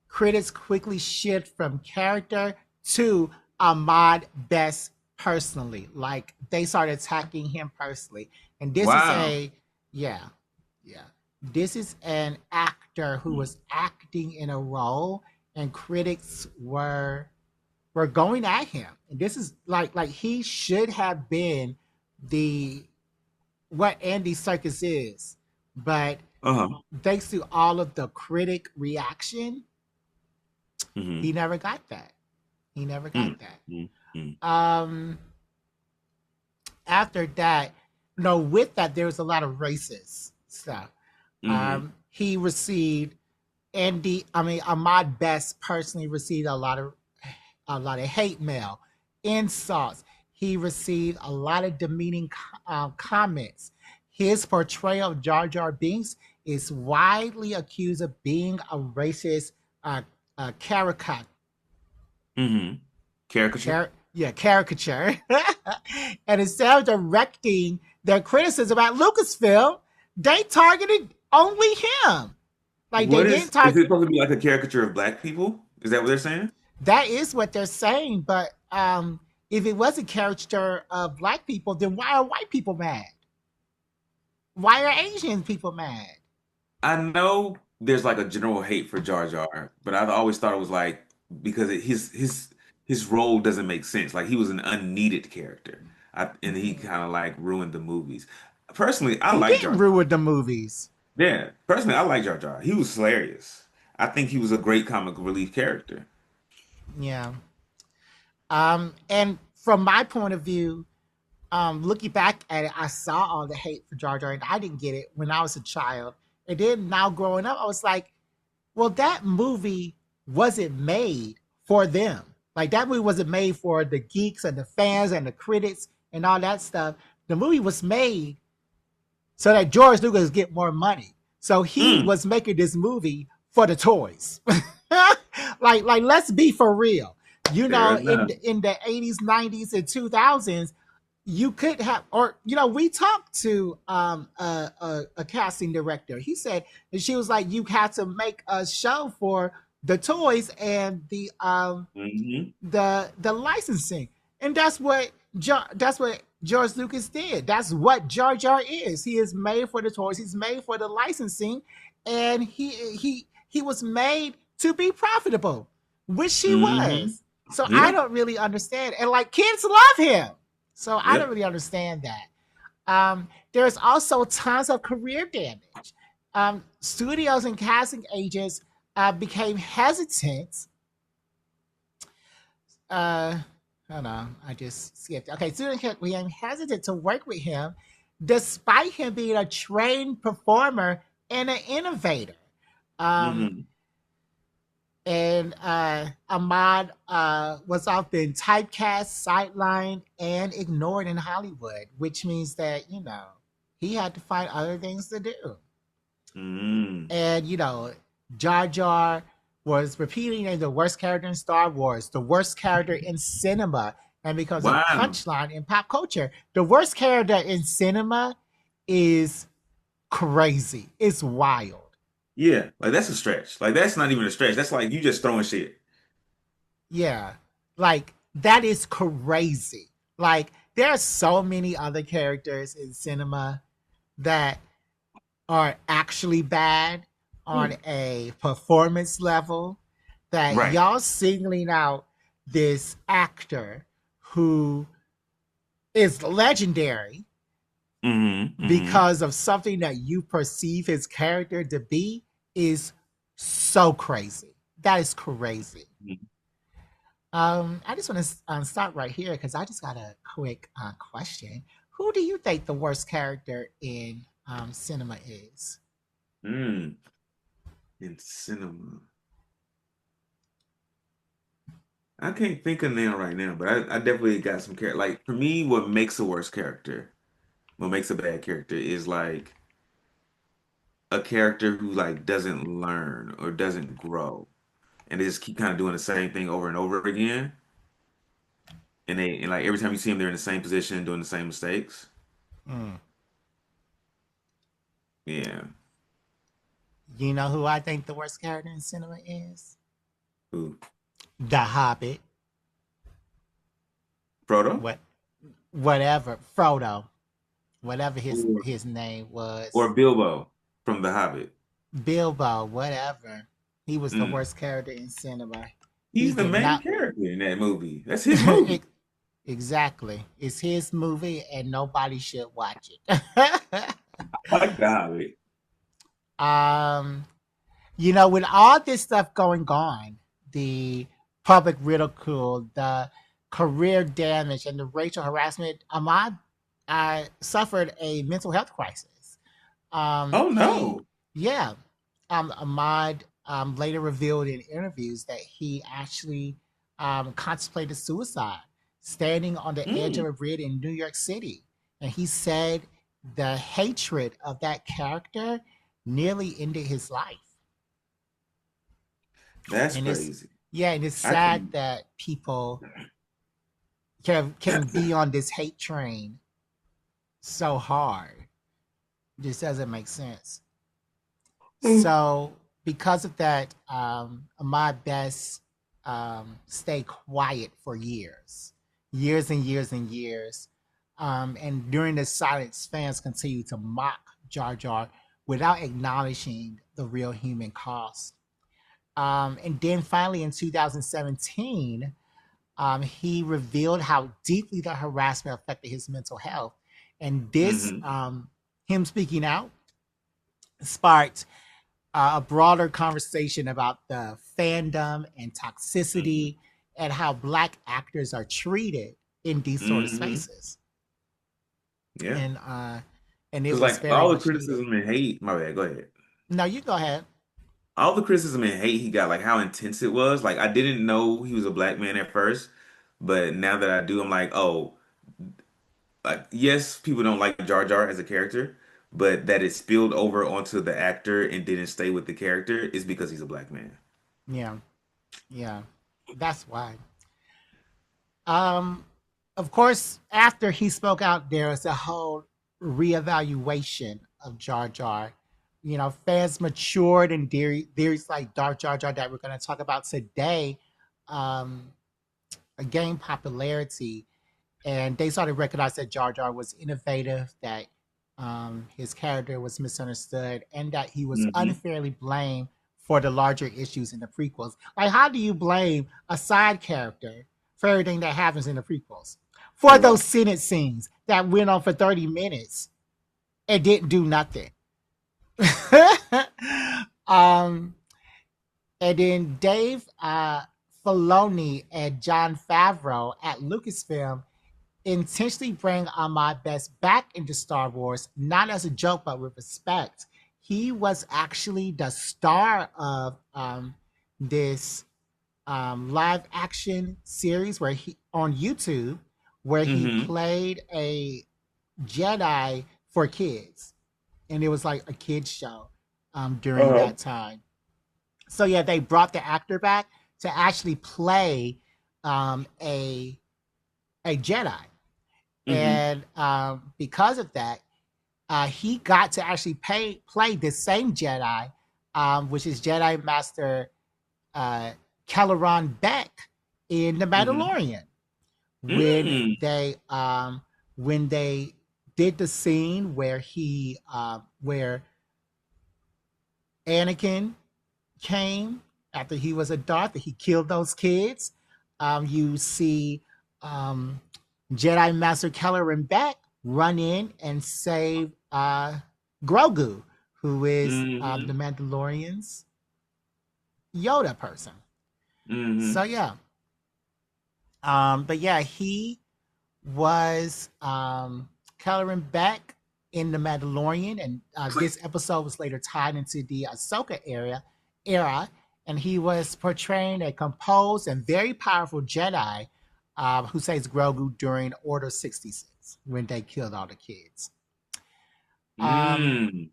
critics quickly shift from character to Ahmad Best personally. Like they started attacking him personally. And this is Wow. a yeah, yeah. This is an actor who was acting in a role and critics were going at him. And this is like he should have been the what Andy Serkis is. But Uh-huh. thanks to all of the critic reaction, he Hmm. never got that. He never got Mm. that. Mm. Mm. Um, After that, no, with that, there was a lot of racist stuff. Hmm. He received Ahmad Best personally received a lot of hate mail, insults. He received a lot of demeaning comments. His portrayal of Jar Jar Binks is widely accused of being a racist uh, caricature. Hmm. Caricature. Caricature. And instead of directing their criticism at Lucasfilm, they targeted only him. Like they What didn't is target. it supposed to be like a caricature of black people? Is that what they're saying? That is what they're saying, but if it was a caricature of black people, then why are white people mad? Why are Asian people mad? I know there's like a general hate for Jar Jar, but I've always thought it was like because his role doesn't make sense. Like he was an unneeded character, and he kind of like ruined the movies. Personally, I He like didn't Jar Jar. ruin the movies. Yeah, personally, I like Jar Jar. He was hilarious. I think he was a great comic relief character. Yeah. And from my point of view, looking back at it, I saw all the hate for Jar Jar, and I didn't get it when I was a child. And then now growing up, I was like, well, that movie wasn't made for them. Like that movie wasn't made for the geeks and the fans and the critics and all that stuff. The movie was made so that George Lucas get more money. So he Mm, was making this movie for the toys. Like let's be for real. fair In enough. the 80s, 90s, and 2000s, you could have, or we talked to a casting director. He said, and she was like, you had to make a show for the toys and Hmm. the licensing, and that's what George Lucas did. That's what Jar Jar is. He is made for the toys. He's made for the licensing, and he was made to be profitable, which he Hmm. was. So I Yeah. don't really understand, and like kids love him. So I don't Yep. really understand that. There's also tons of career damage. Studios and casting agents became hesitant. uh Hold on, I just skipped. Okay, students became hesitant to work with him despite him being a trained performer and an innovator. Um, Hmm. and Ahmad was often typecast, sidelined, and ignored in Hollywood, which means that, he had to find other things to do. Mm. And, Jar Jar was repeatedly the worst character in Star Wars, the worst character in cinema, and becomes a Wow. punchline in pop culture. The worst character in cinema is crazy. It's wild. Yeah, like that's a stretch. Like that's not even a stretch. That's like you just throwing shit. Yeah. Like That is crazy. Like there are so many other characters in cinema that are actually bad on a performance level that Right. y'all singling out this actor who is legendary Hmm. Hmm. because of something that you perceive his character to be is so crazy. That is crazy. I just want to stop right here because I just got a quick question. Who do you think the worst character in cinema is? Mm. In cinema. I can't think of name right now, but I definitely got some character. Like for me, what makes a worse character, what makes a bad character is like a character who like doesn't learn or doesn't grow. And they just keep kind of doing the same thing over and over again. And like every time you see them, they're in the same position, doing the same mistakes. Mm. Yeah. You know who I think the worst character in cinema is? Who? The Hobbit. Frodo? What? Whatever. Frodo. Whatever Or his name was. or Bilbo from The Hobbit. Bilbo. Whatever. He was the Mm. worst character in cinema. He He's the did main not. character in that movie. That's his movie. Exactly. It's his movie, and nobody should watch it. I like The Hobbit. um, with all this stuff going on, the public ridicule, the career damage, and the racial harassment, Ahmad suffered a mental health crisis. Oh He, no. yeah, Ahmad later revealed in interviews that he actually contemplated suicide, standing on the edge of Mm. a bridge in New York City. And he said the hatred of that character nearly ended his life. That's And it's crazy. yeah, and it's I sad can. that people can be on this hate train so hard. It just doesn't make sense. So because of that, my best stay quiet for years and years and years. And during this silence, fans continue to mock Jar Jar without acknowledging the real human cost. And then finally in 2017, he revealed how deeply the harassment affected his mental health. And this, Hmm. him speaking out, sparked a broader conversation about the fandom and Hmm. toxicity and how Black actors are treated in these sort of Hmm. spaces. Yeah. And uh, and it Because was like very all the much needed. criticism and hate, my bad, go ahead. No, you go ahead. All the criticism and hate he got, like how intense it was. Like I didn't know he was a black man at first, but now that I do, I'm like, oh, like yes, people don't like Jar Jar as a character, but that it spilled over onto the actor and didn't stay with the character is because he's a black man. Yeah, yeah, that's why. Um, of course, after he spoke out, there was a whole reevaluation of Jar Jar. Fans matured and theories like Darth Jar Jar that we're going to talk about today um, gained popularity, and they started to recognize that Jar Jar was innovative, that his character was misunderstood, and that he was Hmm. unfairly blamed for the larger issues in the prequels. Like, how do you blame a side character for everything that happens in the prequels? For those Right. Senate scenes that went on for 30 minutes and didn't do nothing. um, and then Dave Filoni and John Favreau at Lucasfilm intentionally bring Ahmad Best back into Star Wars, not as a joke, but with respect. He was actually the star of this live action series where he on YouTube, where he Hmm. played a Jedi for kids, and it was like a kids show during Uh-huh. that time. So yeah, they brought the actor back to actually play a Jedi, Hmm. and because of that, he got to actually play the same Jedi, which is Jedi Master uh, Kelleron Beck in The Hmm. Mandalorian. when Mm. they did the scene where where Anakin came after he was a Darth, that he killed those kids. You see um, Jedi Master Kelleran Beck run in and save Grogu, who is the Mm-hmm. Mandalorian's Yoda person. So Mm-hmm. yeah, but yeah, he was Kelleran Beck in the Mandalorian, and this episode was later tied into the Ahsoka era, and he was portraying a composed and very powerful Jedi who saves Grogu during Order 66 when they killed all the kids. Um, Mm.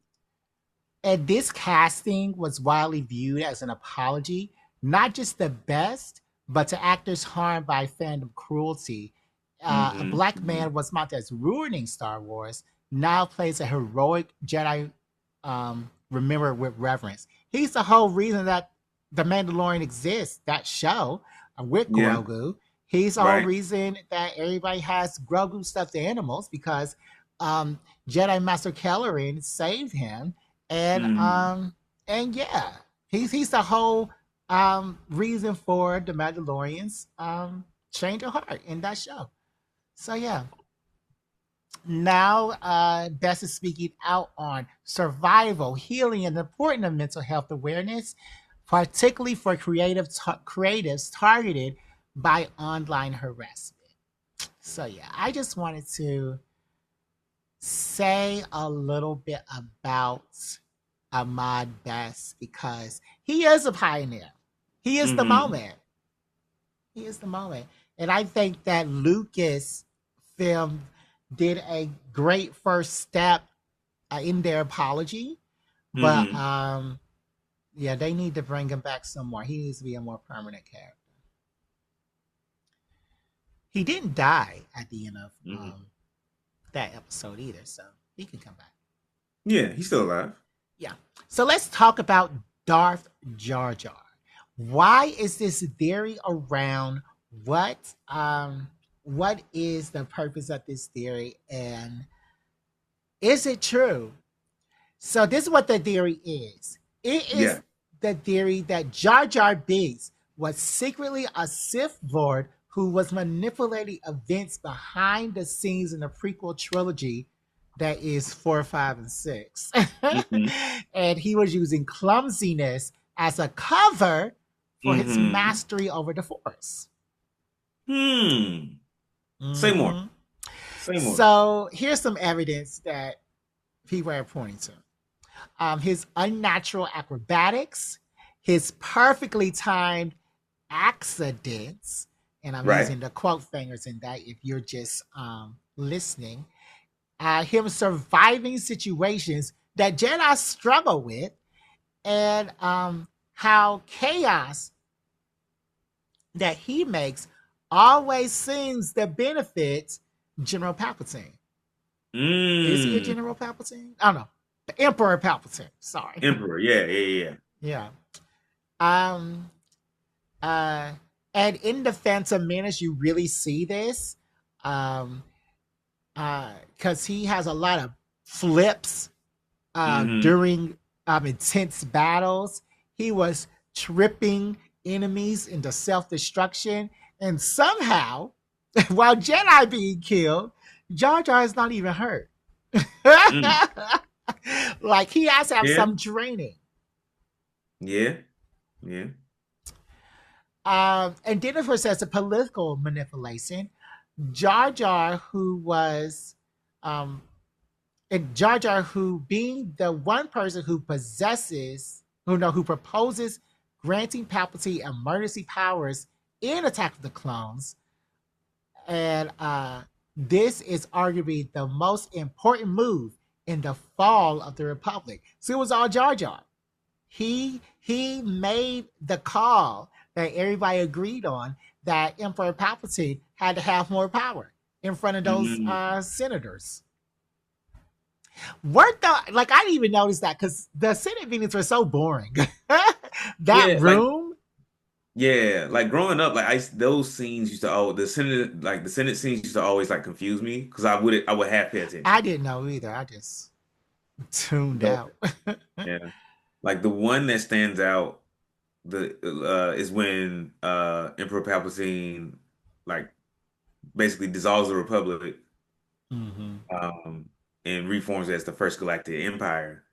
and this casting was widely viewed as an apology, not just the best, but to actors harmed by fandom cruelty. A Mm-hmm. black Mm-hmm. man was mocked as ruining Star Wars, now plays a heroic Jedi remembered with reverence. He's the whole reason that The Mandalorian exists, that show with Yeah. Grogu. He's the whole Right. reason that everybody has Grogu stuffed animals because um, Jedi Master Kelleran saved him, and Mm. yeah, he's the whole reason for the Mandalorians change of heart in that show. So yeah, now Bess is speaking out on survival, healing, and the importance of mental health awareness, particularly for creatives targeted by online harassment. So yeah, I just wanted to say a little bit about Ahmad Best because he is a pioneer. He is the Mm-hmm. moment. He is the moment. And I think that Lucas film did a great first step in their apology. But Mm-hmm. yeah, they need to bring him back some more. He needs to be a more permanent character. He didn't die at the end of Mm-hmm. that episode either, so he can come back. Yeah, he's still alive. Yeah. So let's talk about Darth Jar Jar. Why is this theory around? What um what is the purpose of this theory, and is it true? So this is what the theory is. It Yeah. is the theory that Jar Jar Binks was secretly a Sith Lord who was manipulating events behind the scenes in the prequel trilogy that is 4, 5, and 6. Mm-hmm. And he was using clumsiness as a cover for his Mm-hmm. mastery over the Force. Hmm. Say more. Mhm. Say more. So here's some evidence that people are pointing to. His unnatural acrobatics, his perfectly timed accidents, and I'm Right. using the quote fingers in that if you're just listening, him surviving situations that Jedi struggle with, and how chaos that he makes always seems to benefit General Palpatine. Is he a Mm. General Palpatine? I don't know. The Emperor Palpatine. Sorry. Emperor. Yeah. Yeah. Yeah. Um, uh, and in the Phantom Menace, you really see this, um, because he has a lot of flips Yeah. Mm-hmm. during intense battles. He was tripping enemies into self destruction, and somehow, while Jedi being killed, Jar Jar is not even hurt. Mm. Like he has to have Yeah. some training. Yeah. Yeah. And then, of course, as a political manipulation, Jar Jar, who was, um, and Jar Jar, who being the one person who possesses, who proposes granting Palpatine emergency powers in Attack of the Clones, and this is arguably the most important move in the fall of the Republic. So it was all Jar Jar. He made the call that everybody agreed on that Emperor Palpatine had to have more power in front of those Mm-hmm. senators. Weren't the like I didn't even notice that because the Senate meetings were so boring. That Yeah. Like room, Yeah, like growing up, like those scenes used to always the Senate scenes used to always like confuse me because I would half pay I attention. didn't know either. I just tuned But out. yeah, like the one that stands out the is when Emperor Palpatine like basically dissolves the Republic Hmm. um and reforms it as the first Galactic Empire.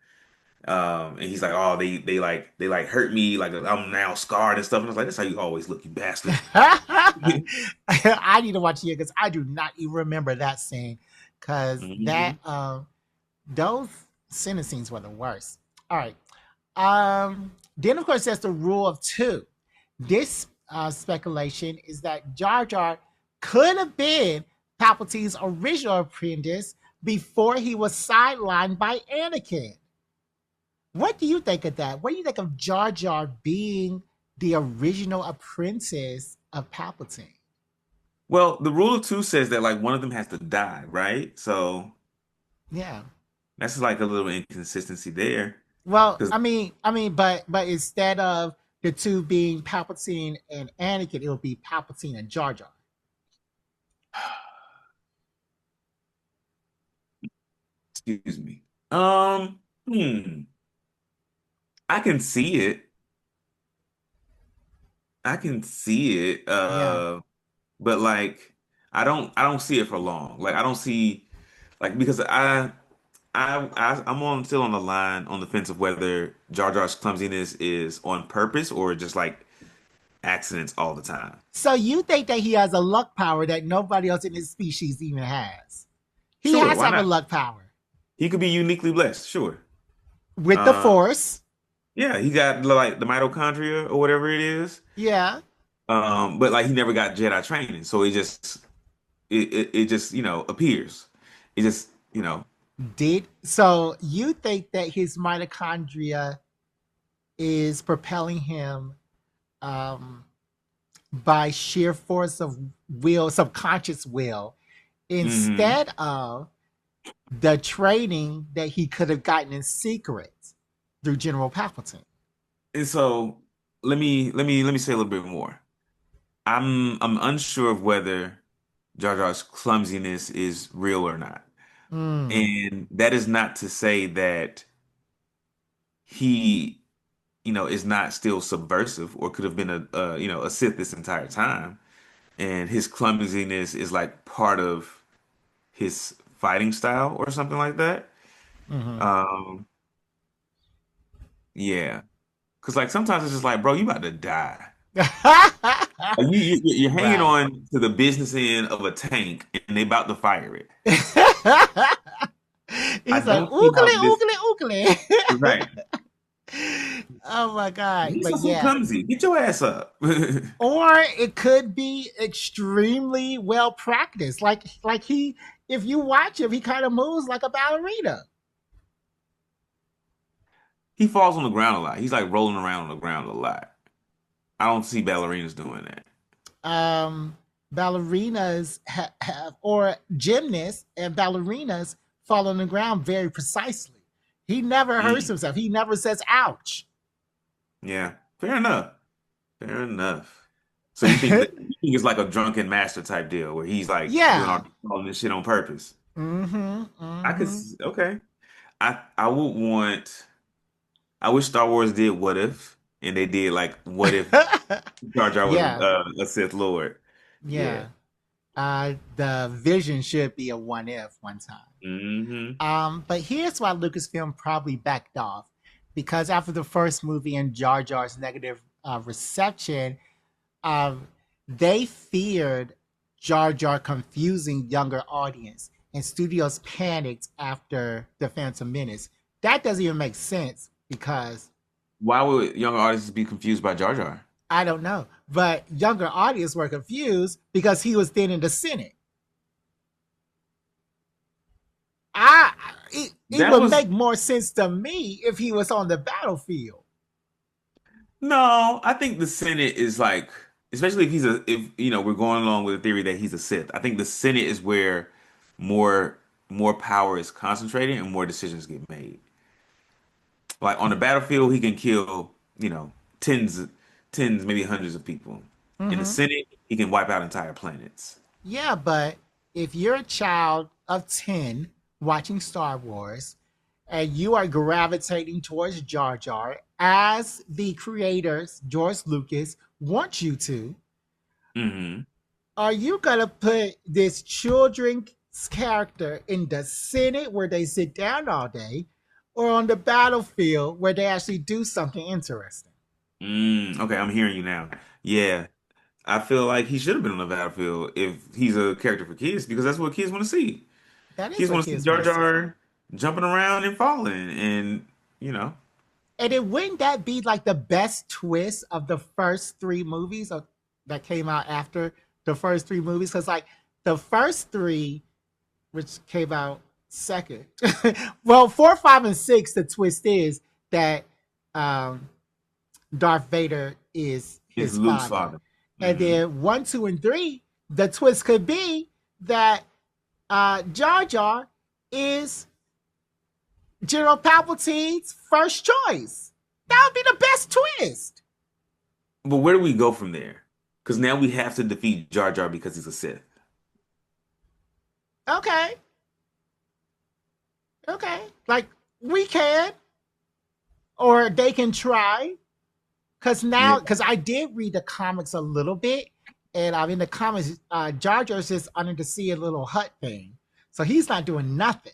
And he's like, oh, they like hurt me, like I'm now scarred and stuff. And I was like, that's how you always look, you bastard. I need to watch it because I do not even remember that scene. Because that Mhm. those Senate scenes were the worst. All right. Then of course there's the rule of two. This speculation is that Jar Jar could have been Palpatine's original apprentice before he was sidelined by Anakin. What do you think of that? What do you think of Jar Jar being the original apprentice of Palpatine? Well, the rule of two says that like one of them has to die, right? So Yeah. that's like a little inconsistency there. Well, Because but instead of the two being Palpatine and Anakin, it would be Palpatine and Jar Jar. excuse me. Hmm. I can see it. I can see it. Yeah. But like I don't see it for long. Like I don't see like because I'm on still on the line on the fence of whether Jar Jar's clumsiness is on purpose or just like accidents all the time. So you think that he has a luck power that nobody else in his species even has? He Sure, has to why have a not? luck power He could be uniquely blessed, sure. with the Uh, Force. yeah, he got like the mitochondria or whatever it is. Yeah. But like he never got Jedi training, so it just appears. It just Did so you think that his mitochondria is propelling him um, by sheer force of will, subconscious will, hmm instead of the training that he could have gotten in secret through General Palpatine? And so let me say a little bit more. I'm unsure of whether Jar Jar's clumsiness is real or not. Mm, And that is not to say that he, is not still subversive or could have been a Sith this entire time. And his clumsiness is like part of his fighting style or something like that. hmm. Um, yeah. Because like sometimes it's just like, bro, you about to die. Like, you're hanging Right. on to the business end of a tank and they about to fire it. I He's like don't see how oogly this oogly oogly. right. Oh my god! He's But so yeah, clumsy. Get your ass up. or it could be extremely well practiced. Like he, if you watch him, he kind of moves like a ballerina. He falls on the ground a lot. He's like rolling around on the ground a lot. I don't see ballerinas doing that. um, Ballerinas have, or gymnasts and ballerinas fall on the ground very precisely. He never hurts Mm. himself. He never says "ouch." Yeah, fair enough. Fair enough. So you think it's like a drunken master type deal where he's like doing Yeah. all this shit on purpose? Mm-hmm. I could, Mm-hmm. okay. I would want. I wish Star Wars did What If, and they did like What If Jar Jar was Yeah. a Sith Lord. Yeah. Yeah. The vision should be a one if one time. hmm But here's why Lucasfilm probably backed off, because after the first movie and Jar Jar's negative reception, um, they feared Jar Jar confusing younger audience, and studios panicked after the Phantom Menace. That doesn't even make sense because Why would younger audiences be confused by Jar Jar? I don't know, but younger audience were confused because he was then in the Senate. I it That would was make more sense to me if he was on the battlefield. no. I think the Senate is like, especially if we're going along with the theory that he's a Sith. I think the Senate is where more more power is concentrated and more decisions get made. Like on the battlefield, he can kill, tens tens, maybe hundreds of people. In the Hmm. Senate, he can wipe out entire planets. Yeah, but if you're a child of 10 watching Star Wars and you are gravitating towards Jar Jar as the creators, George Lucas, want you to, Hmm. are you going to put this children's character in the Senate where they sit down all day or on the battlefield where they actually do something interesting? Okay, I'm hearing you now. Yeah, I feel like he should have been on the battlefield if he's a character for kids because that's what kids want to see. That is Kids what want to see kids want Jar to see. Jar jumping around and falling, and you know, And then wouldn't that be like the best twist of the first three movies that came out after the first three movies? Because like the first three, which came out second, well, four, five, and six, the twist is that um, Darth Vader is is his Luke's father, father. and Hmm. then one, two, and three, the twist could be that Jar Jar is General Palpatine's first choice. That would be the best twist. But where do we go from there? Because now we have to defeat Jar Jar because he's a Sith. Okay, okay. Like we can, or they can try. Cause Yeah. now, cause I did read the comics a little bit, and in the comics, Jar Jar's just under the sea a little hut thing, so he's not doing nothing.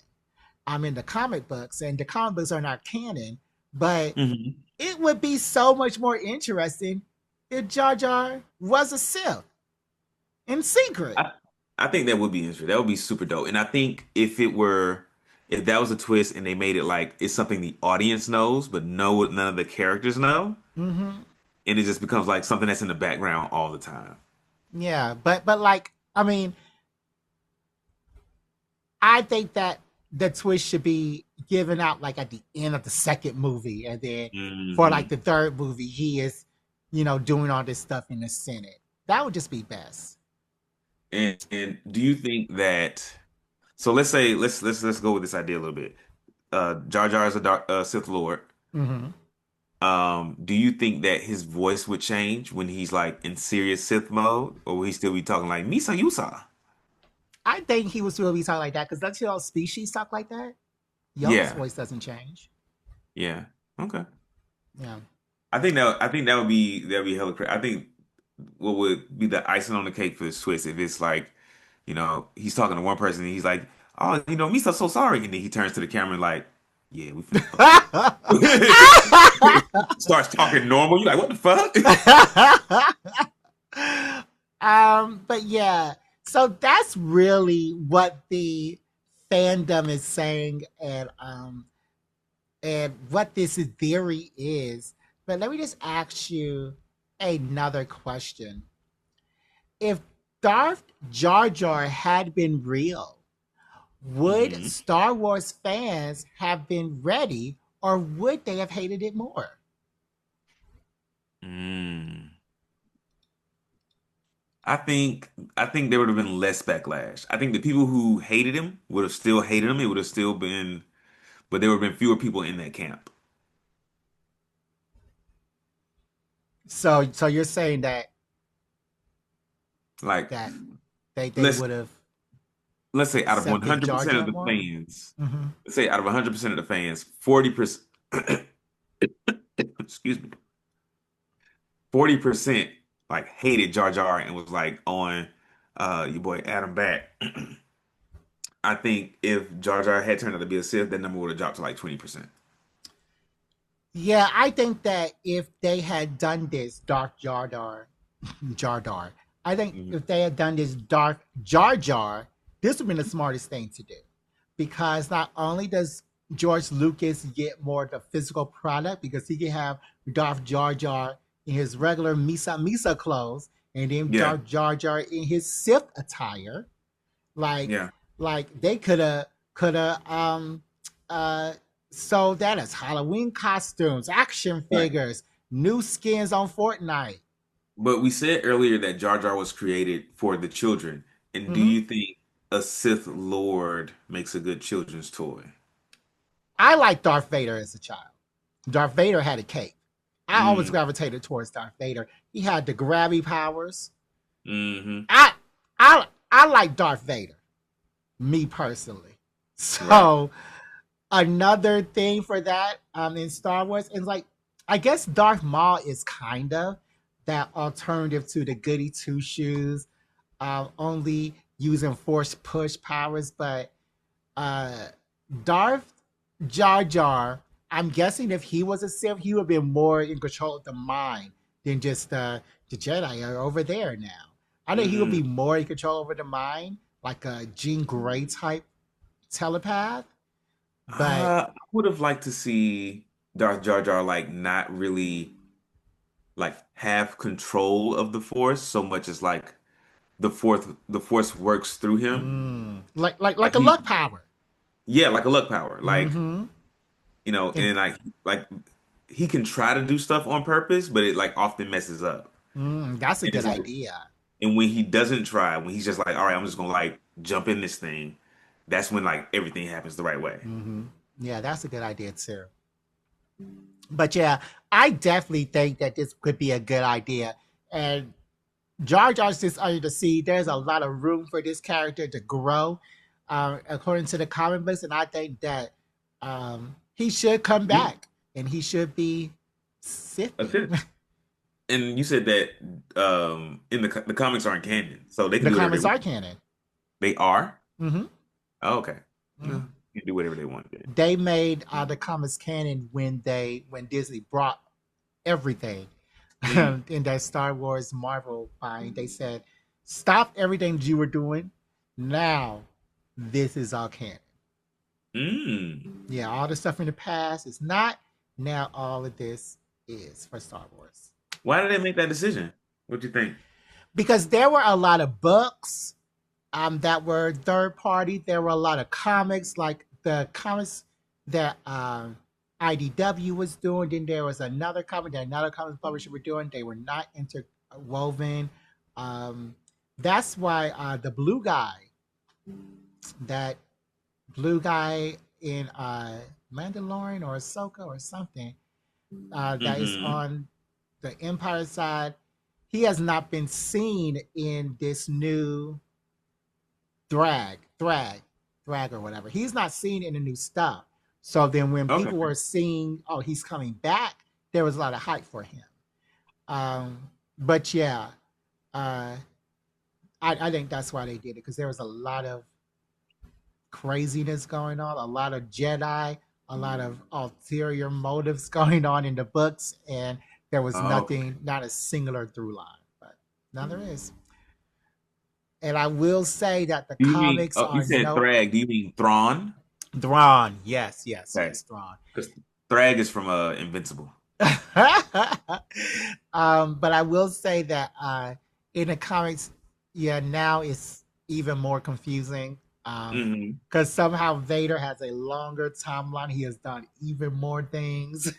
I'm in the comic books, and the comic books are not canon, but Hmm. it would be so much more interesting if Jar Jar was a Sith in secret. I, I think that would be interesting. That would be super dope. And I think if that was a twist and they made it like it's something the audience knows, but none of the characters know, Mm-hmm. and it just becomes like something that's in the background all the time. Yeah, but like I mean, I think that the twist should be given out like at the end of the second movie, and then for like Hmm. the third movie, he is, doing all this stuff in the Senate. That would just be best. And do you think that? So let's say let's go with this idea a little bit. Jar Jar is a Sith Lord. Hmm. Do you think that his voice would change when he's like in serious Sith mode, or will he still be talking like Misa Yusa? I think he would still be talking like that because that's all species talk like that. Yoda's Yeah, voice doesn't change. yeah. Okay. Yeah. I think that'd be hella crazy. I think what would be the icing on the cake for this twist if it's like, he's talking to one person and he's like, "Oh, Misa's so sorry," and then he turns to the camera and like, "Yeah, we finna fuck." Starts talking normal. You like, what the fuck? But yeah, so that's really what the fandom is saying, and what this theory is. But let me just ask you another question. If Darth Jar Jar had been real, would Hmm. Star Wars fans have been ready, or would they have hated it more? Mm. I think there would have been less backlash. I think the people who hated him would have still hated him. It would have still been, but there would have been fewer people in that camp. So you're saying Like that they let's would have let's say out of accepted Jar 100% of Jar the more? fans, Mm-hmm. let's say out of 100% of the fans, 40%, excuse me, 40% like hated Jar Jar and was like on your boy Adam back. I think if Jar Jar had turned out to be a Sith, that number would have dropped to like 20%. Yeah, I think that if they had done this Dark Jar Jar, Jar Jar, I think Mhm. if they had done this Dark Jar Jar, this would have been the smartest thing to do. Because not only does George Lucas get more of the physical product, because he can have Darth Jar Jar in his regular Misa Misa clothes, and then Yeah, Darth Jar Jar in his Sith attire. Like, yeah. like they coulda uh sold that as Halloween costumes, action Right. figures, new skins on Fortnite. But we said earlier that Jar Jar was created for the children. And do Hmm. you think a Sith Lord makes a good children's toy? I like Darth Vader as a child. Darth Vader had a cape. I always gravitated towards Darth Vader. He had the grabby powers. Mm-hmm. I I like Darth Vader, me personally. Right. So another thing for that in Star Wars is like I guess Darth Maul is kind of that alternative to the goody two shoes, only using force push powers, but uh, Darth Jar Jar, I'm guessing if he was a Sith, he would have been more in control of the mind than just the Jedi are over there now. I think he would be Mm-hmm. more in control over the mind, like a Jean Grey type telepath. But I would have liked to see Darth Jar Jar like not really like have control of the Force so much as like the Force works through him. like Like a he, luck power. yeah, like a luck power. Like, Mm-hmm. And and like he can try to do stuff on purpose, but it like often messes up. that's a And good it's like, idea. and when he doesn't try, when he's just like, all right, I'm just gonna like jump in this thing, that's when like everything happens the right way. Mm-hmm. Yeah, that's a good idea too. But yeah, I definitely think that this could be a good idea. And Jar Jar's just under the sea. There's a lot of room for this character to grow, according to the comic books, and I think that he should come Yeah, back and he should be that's Sithy. it. And you said that in the comics aren't canon, so they can The do whatever they comics are want. canon. They are? Mm-hmm. Oh, okay. Mm-hmm. No, you can do whatever they want to do. They made the comics canon when Disney brought everything Mm. in that Star Wars Marvel bind. They said, "Stop everything you were doing. Now, this is all canon." Mm. Yeah, all the stuff in the past is not. Now all of this is for Star Wars. Why did they make that decision? What do you think? Because there were a lot of books that were third party. There were a lot of comics, like the comics that IDW was doing. Then there was another comic that another comics publisher were doing. They were not interwoven. Um, that's why the that blue guy in Mandalorian or Ahsoka or something, that is Hmm. on the Empire side, he has not been seen in this new drag, drag, drag or whatever. He's not seen in the new stuff. So then when Okay. people were seeing, oh, he's coming back, there was a lot of hype for him. But yeah, uh, I think that's why they did it because there was a lot of craziness going on, a lot of Jedi, a lot of ulterior motives going on in the books, and there was Okay. nothing, not a singular through line. But now there is. And I will say that the Do you mean, comics oh, you are said no Thrag. Do you mean Thrawn? Thrawn. Yes, yes, Okay. yes, Thrawn. Because Thrag is from Invincible. But I will say that in the comics, yeah, now it's even more confusing. Hmm. Because somehow Vader has a longer timeline. He has done even more things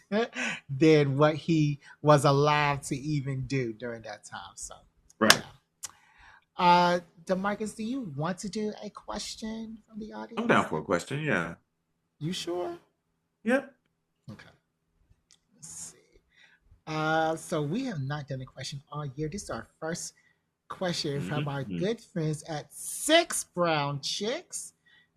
than what he was allowed to even do during that time. So, Right. yeah. D'Marcus, do you want to do a question from the I'm down audience? for a question. Yeah. You sure? Yep. Okay. Let's see. So we have not done a question all year. This is our first question from our Hmm. good friends at Six Brown Chicks.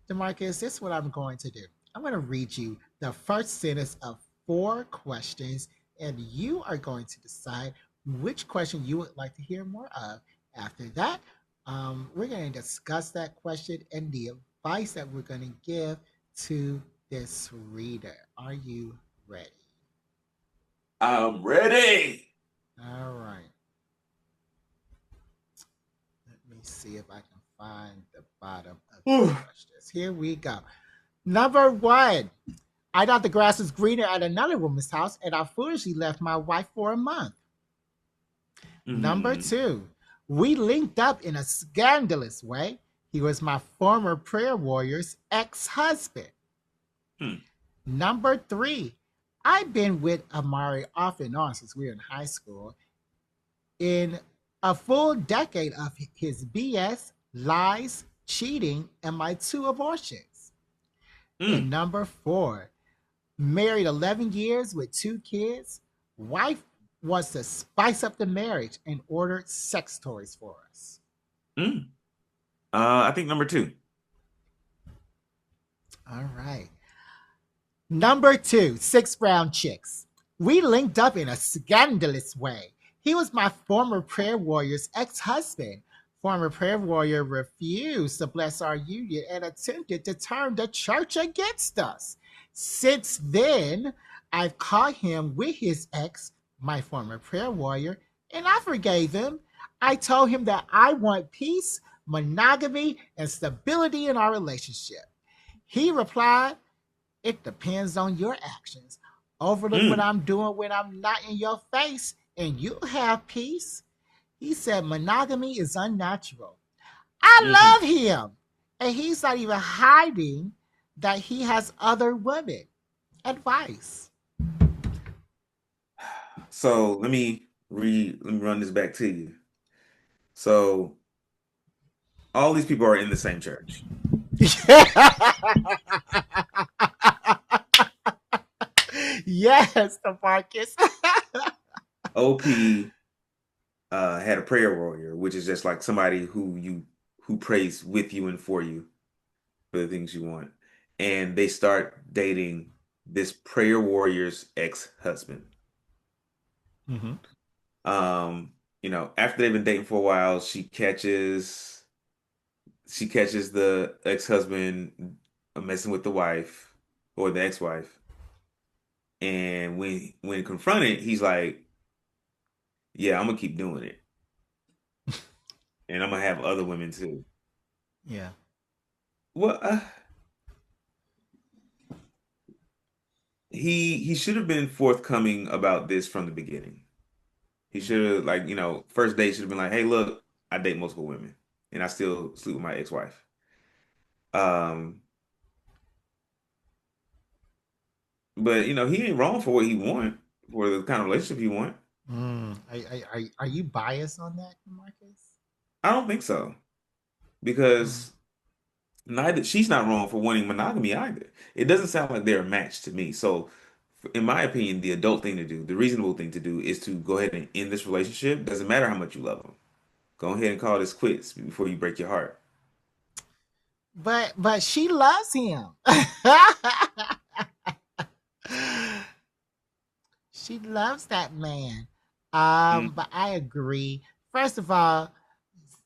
D'Marcus, this is what I'm going to do. I'm going to read you the first sentence of four questions, and you are going to decide which question you would like to hear more of. After that, we're going to discuss that question and the advice that we're going to give to this reader. Are you ready? I'm ready. All right. Let me see if I can find the bottom of these Whew. questions. Here we go. Number one. I thought the grass was greener at another woman's house, and I foolishly left my wife for a month. Number Hmm. two. We linked up in a scandalous way. He was my former prayer warrior's ex husband. Hmm. Number three. I've been with Amari off and on since we were in high school, in a full decade of his BS, lies, cheating, and my two abortions. And Hmm. number four, married 11 years with two kids, Wife wants to spice up the marriage and ordered sex toys for us. Mm. I think number two. All right. Number two, Six Brown Chicks. We linked up in a scandalous way. He was my former prayer warrior's ex husband. Former prayer warrior refused to bless our union and attempted to turn the church against us. Since then, I've caught him with his ex, my former prayer warrior, and I forgave him. I told him that I want peace, monogamy, and stability in our relationship. He replied, it depends on your actions. Overlook what Mm. I'm doing when I'm not in your face, and you'll have peace. He said monogamy is unnatural. I Hmm. love him. And he's not even hiding that he has other women. Advice. So let me run this back to you. So all these people are in the same church. Yes, D'Marcus. OP had a prayer warrior, which is just like somebody who prays with you and for you for the things you want. And they start dating this prayer warrior's ex-husband. Mhm. After they've been dating for a while, she catches the ex-husband messing with the wife or the ex-wife. And when confronted, he's like, "Yeah, I'm gonna keep doing it, and I'm gonna have other women too." Yeah. Well, he should have been forthcoming about this from the beginning. He should have, like, first date should have been like, "Hey, look, I date multiple women, and I still sleep with my ex-wife." Um, but he ain't wrong for what he want, for the kind of relationship he want. Are you biased on that, Marcus? I don't think so Mm. because neither she's not wrong for wanting monogamy either. It doesn't sound like they're a match to me. So, in my opinion, the adult thing to do, the reasonable thing to do, is to go ahead and end this relationship. Doesn't matter how much you love them. Go ahead and call this quits before you break your heart. But she loves him. She loves that man. Mm. But I agree. First of all,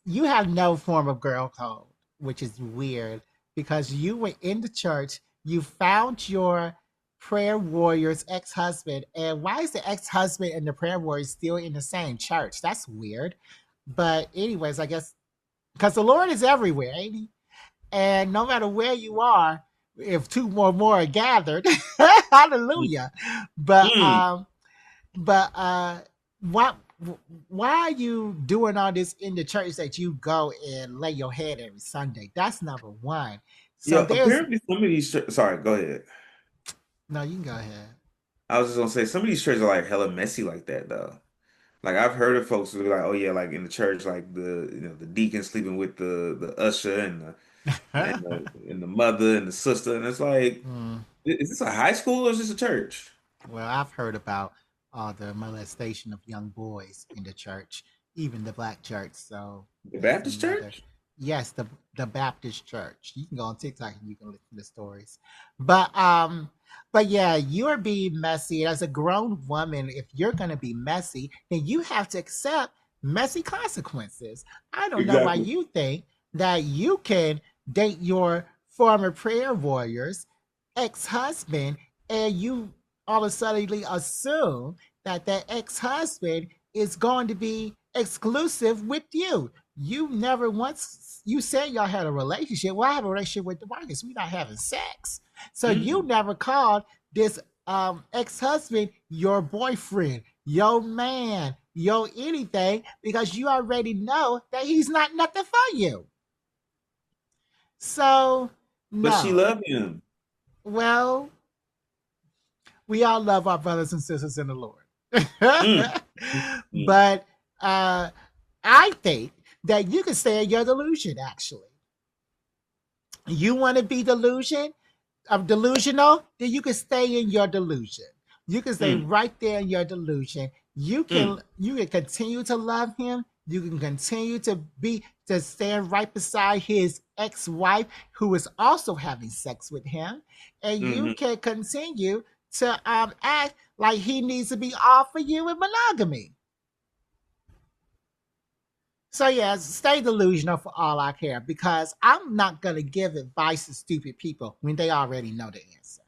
you have no form of girl code, which is weird because you were in the church, you found your prayer warrior's ex-husband, and why is the ex-husband and the prayer warrior still in the same church? That's weird. But anyways, I guess because the Lord is everywhere, ain't he? And no matter where you are, if two or more are gathered, hallelujah. But Mm. um, but what? Why are you doing all this in the church that you go and lay your head every Sunday? That's number one. So Yeah, there's apparently some of these. Sorry, go ahead. no, you can go ahead. I was just gonna say some of these churches are like hella messy like that though. Like I've heard of folks who be like, oh yeah, like in the church, like the deacon sleeping with the usher and the mother and the sister, and it's like, Mm, is this a high school or is this a church? well, I've heard about the molestation of young boys in the church, even the black church. So The that's Baptist another. church? Yes, the Baptist church. You can go on TikTok and you can look for the stories. But yeah, you're being messy. As a grown woman, if you're gonna be messy, then you have to accept messy consequences. I don't know why Exactly. you think that you can date your former prayer warrior's ex-husband and you all of a sudden assume that that ex-husband is going to be exclusive with you. You never once you said y'all had a relationship. Well, I have a relationship with D'Marcus. We're not having sex. So you Mm. never called this ex-husband your boyfriend, your man, your anything, because you already know that he's not nothing for you. So But she no. loved him. Well, we all love our brothers and sisters in the Lord. Mm. Mm. But I think that you can stay in your delusion, actually. You want to be delusional, then you can stay in your delusion. You can stay Mm, right there in your delusion. mm, You can continue to love him. You can continue to stand right beside his ex-wife who is also having sex with him. And you mm-hmm. can continue to act like he needs to be all for you in monogamy. So yeah, stay delusional for all I care because I'm not gonna give advice to stupid people when they already know the answer.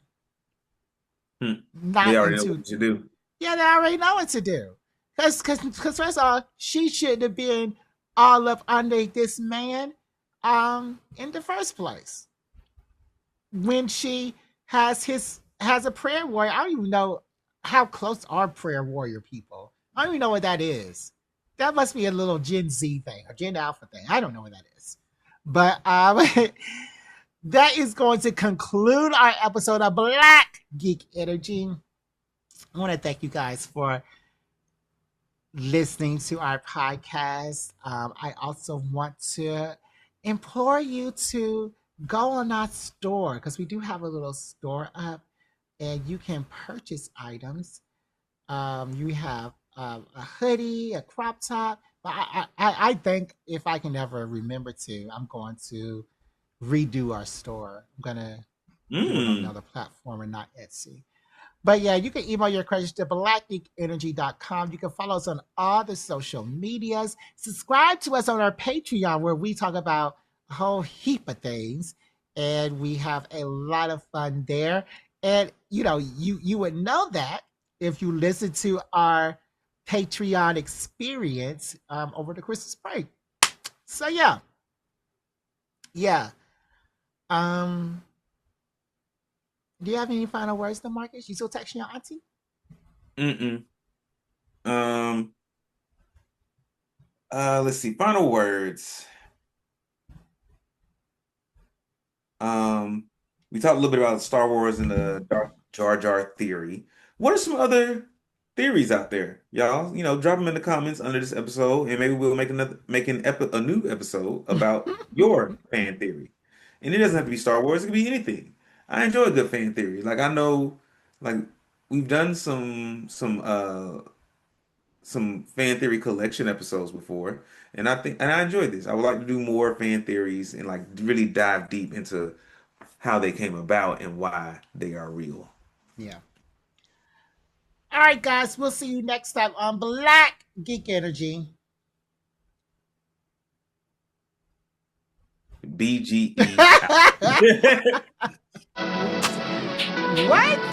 Mm. They Not already know what into you should do. Yeah, they already know what to do. Cause first of all, she shouldn't have been all up under this man in the first place. When she has a prayer warrior, I don't even know how close are prayer warrior people. I don't even know what that is. That must be a little Gen Z thing or Gen Alpha thing. I don't know what that is. But that is going to conclude our episode of Black Geek Energy. I want to thank you guys for listening to our podcast. I also want to implore you to go on our store because we do have a little store up and you can purchase items. You have a hoodie, a crop top. But I think if I can ever remember to, I'm going to redo our store. I'm going to do it on Mm. another platform and not Etsy. But yeah, you can email your questions to blackgeekenergy.com. You can follow us on all the social medias. Subscribe to us on our Patreon where we talk about a whole heap of things. And we have a lot of fun there. And you would know that if you listen to our Patreon experience over the Christmas break. So yeah. Yeah. Um, do you have any final words, D'Marcus? You still texting your auntie? Mm-mm. Um, let's see. Final words. Um, we talked a little bit about Star Wars and the Darth Jar Jar theory. What are some other theories out there, y'all? Drop them in the comments under this episode, and maybe we'll a new episode about your fan theory. And it doesn't have to be Star Wars; it could be anything. I enjoy a good fan theory. Like I know, like we've done some fan theory collection episodes before, and I enjoyed this. I would like to do more fan theories and like really dive deep into how they came about and why they are real. Yeah. All right, guys, we'll see you next time on Black Geek Energy. BGE out. What?